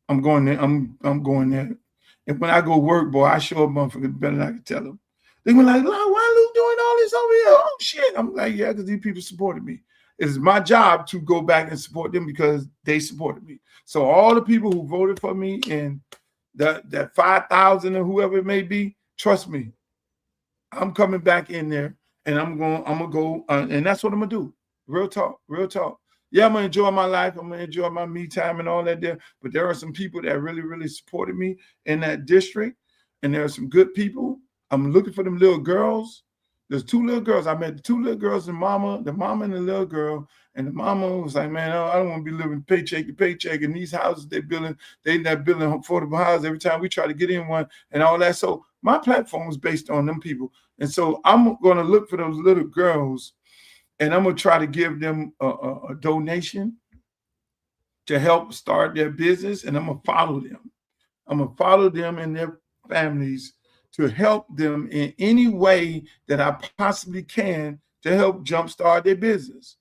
I'm going there. I'm going there, and when I go work, boy, I show up motherfuckers better than I can tell them. They were like, "Why Luke doing all this over here?" Oh shit! I'm like, yeah, because these people supported me. It's my job to go back and support them because they supported me. So all the people who voted for me and that 5,000 or whoever it may be, trust me, I'm coming back in there and I'm gonna go and that's what I'm gonna do. Real talk. Yeah, I'm gonna enjoy my life. I'm gonna enjoy my me time and all that there. But there are some people that really, really supported me in that district, and there are some good people. I'm looking for them little girls. There's two little girls. I met the two little girls and the mama and the little girl. And the mama was like, man, I don't want to be living paycheck to paycheck. And these houses they're not building affordable houses every time we try to get in one and all that. So my platform is based on them people. And so I'm going to look for those little girls, and I'm going to try to give them a donation to help start their business, and I'm going to follow them. I'm going to follow them and their families to help them in any way that I possibly can to help jumpstart their business.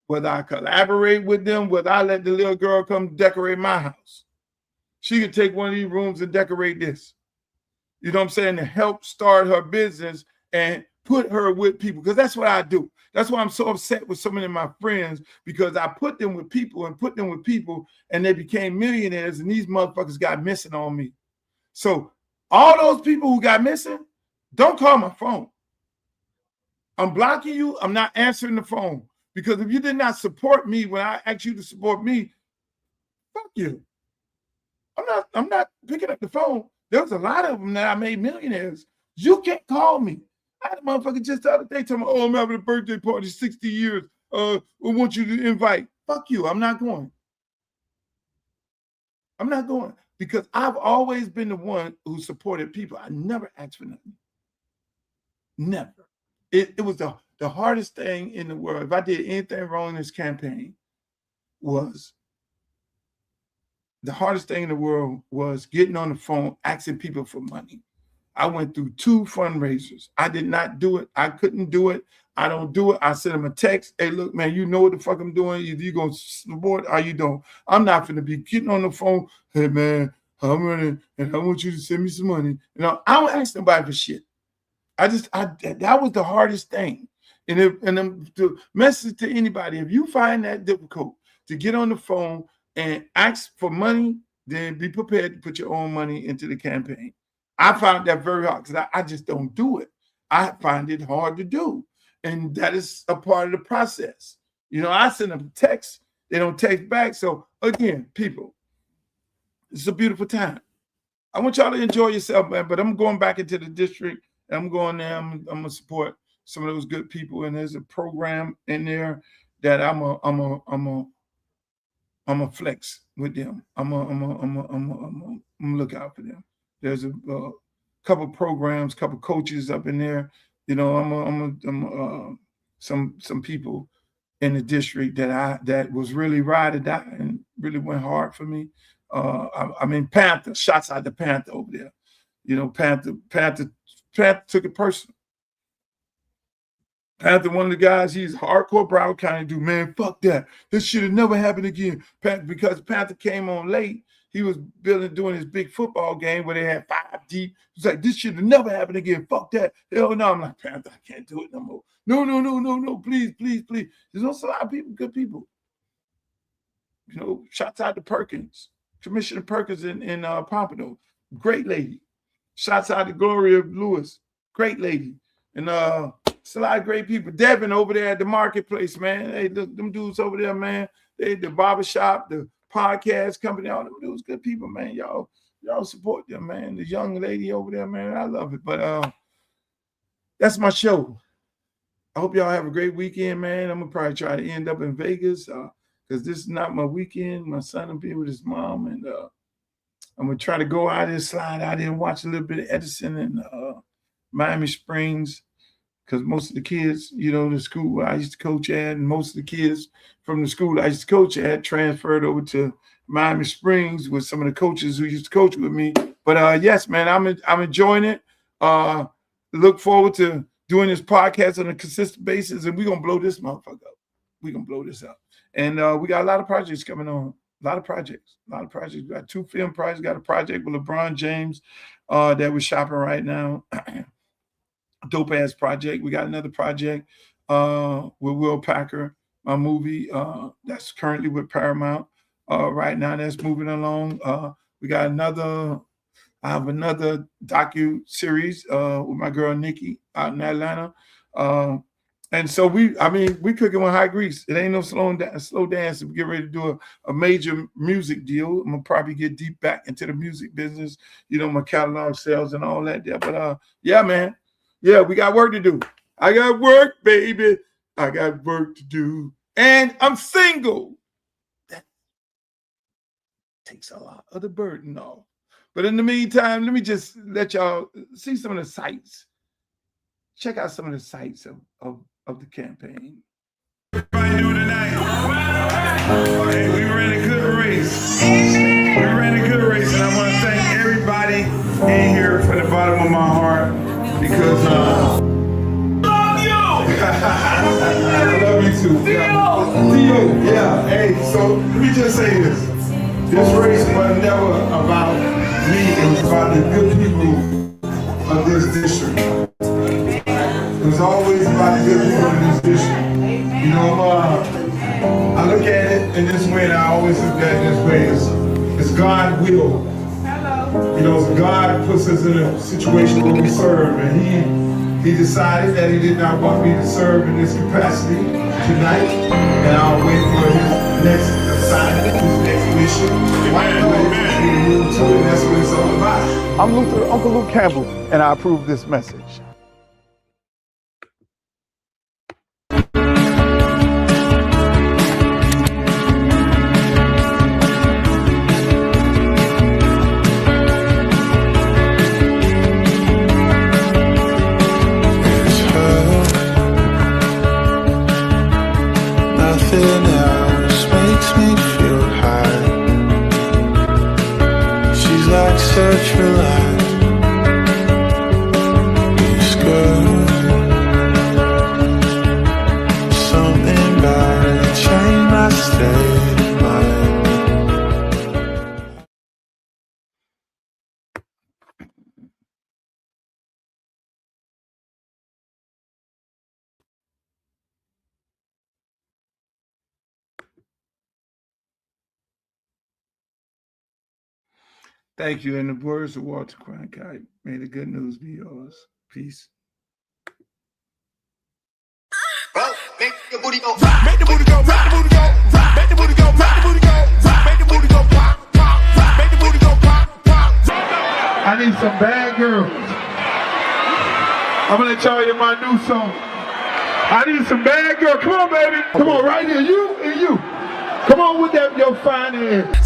Whether I collaborate with them, whether I let the little girl come decorate my house. She could take one of these rooms and decorate this. You know what I'm saying? To help start her business and put her with people, because that's what I do. That's why I'm so upset with so many of my friends, because I put them with people and they became millionaires, and these motherfuckers got missing on me. So all those people who got missing, don't call my phone. I'm blocking you. I'm not answering the phone, because if you did not support me when I asked you to support me, fuck you. I'm not picking up the phone. There was a lot of them that I made millionaires. You can't call me. I had a motherfucker just the other day telling me, oh, I'm having a birthday party, 60 years. We want you to invite. Fuck you. I'm not going. I'm not going, because I've always been the one who supported people. I never asked for nothing. Never. It was the hardest thing in the world. If I did anything wrong in this campaign, the hardest thing in the world was getting on the phone, asking people for money. I went through 2 fundraisers. I did not do it. I couldn't do it. I don't do it. I sent them a text. Hey, look, man, you know what the fuck I'm doing. Either you going to support or you don't. I'm not going to be getting on the phone. Hey, man, I'm running and I want you to send me some money. You know, I don't ask nobody for shit. That was the hardest thing. And the message to anybody, if you find that difficult to get on the phone and ask for money, then be prepared to put your own money into the campaign. I found that very hard, because I just don't do it. I find it hard to do. And that is a part of the process. You know, I send them text, they don't text back. So again, people, it's a beautiful time. I want y'all to enjoy yourself, man, but I'm going back into the district, and I'm going there. I'm going to support some of those good people. And there's a program in there that I'm a flex with them. I'm a look out for them. There's a couple programs, couple coaches up in there. You know, some people in the district that was really ride or die and really went hard for me. I mean, Panther, shots out to Panther over there. You know, Panther took it personal. Panther, one of the guys, he's hardcore Broward County dude. Man, fuck that. This should have never happened again. Because Panther came on late. He was doing his big football game where they had 5 deep. He's like, this should have never happened again. Fuck that. Hell no. I'm like, Panther, I can't do it no more. No. Please. There's also a lot of people, good people. You know, shouts out to Perkins, Commissioner Perkins in Pompano. Great lady. Shouts out to Gloria Lewis. Great lady. And it's a lot of great people. Devin over there at the marketplace, man. Hey, them dudes over there, man. They the barbershop, the podcast company, all them dudes, good people, man. Y'all support them, man. The young lady over there, man, I love it. But that's my show. I hope y'all have a great weekend, man. I'm gonna probably try to end up in Vegas because this is not my weekend. My son will be with his mom, and I'm gonna try to go out and slide out there and watch a little bit of Edison and Miami Springs. Because most of the kids, you know, the school I used to coach at, and most of the kids from the school I used to coach at transferred over to Miami Springs with some of the coaches who used to coach with me. But yes, man, I'm enjoying it. Look forward to doing this podcast on a consistent basis, and we're gonna blow this motherfucker up. We're gonna blow this up. And we got a lot of projects coming on. A lot of projects. We got 2 film projects. Got a project with LeBron James that we're shopping right now. Dope ass project. We got another project with Will Packer, my movie that's currently with Paramount right now. That's moving along. We got I have another docu-series with my girl Nikki out in Atlanta. And so we cooking with high grease. It ain't no slow dance. We get ready to do a major music deal. I'm gonna probably get deep back into the music business, you know, my catalog sales and all that there. But yeah, man. Yeah, we got work to do. I got work, baby. I got work to do. And I'm single. That takes a lot of the burden off. But in the meantime, let me just let y'all see some of the sights. Check out some of the sights of the campaign. Everybody doing tonight? Hey, we ran a good race. We ran a good race, and I want to thank everybody in here from the bottom of my heart because love you. I love you too. Theo, yeah. Hey, so let me just say this. This race was never about me. It was about the good people of this district. It was always about the good people of this district. You know, I look at it in this way, and I always look at it this way. It's God will. You know, God puts us in a situation where we serve, and he decided that he did not want me to serve in this capacity tonight, and I'll wait for his next assignment, his next mission. Amen. And that's what it's all about. I'm Uncle Luke Campbell, and I approve this message. Nothing else makes me feel high. She's like such a light. It's good. Something about it changed my state of mind. Thank you. In the words of Walter Cronkite, may the good news be yours. Peace. Make the booty go, make the booty go, make the booty go, make the booty go, make the booty go, make the booty go, pop, pop, make the booty go, pop, pop. I need some bad girls. I'm gonna let y'all hear my new song. I need some bad girls. Come on, baby. Come on, right here. You and you. Come on with that, your fine ass.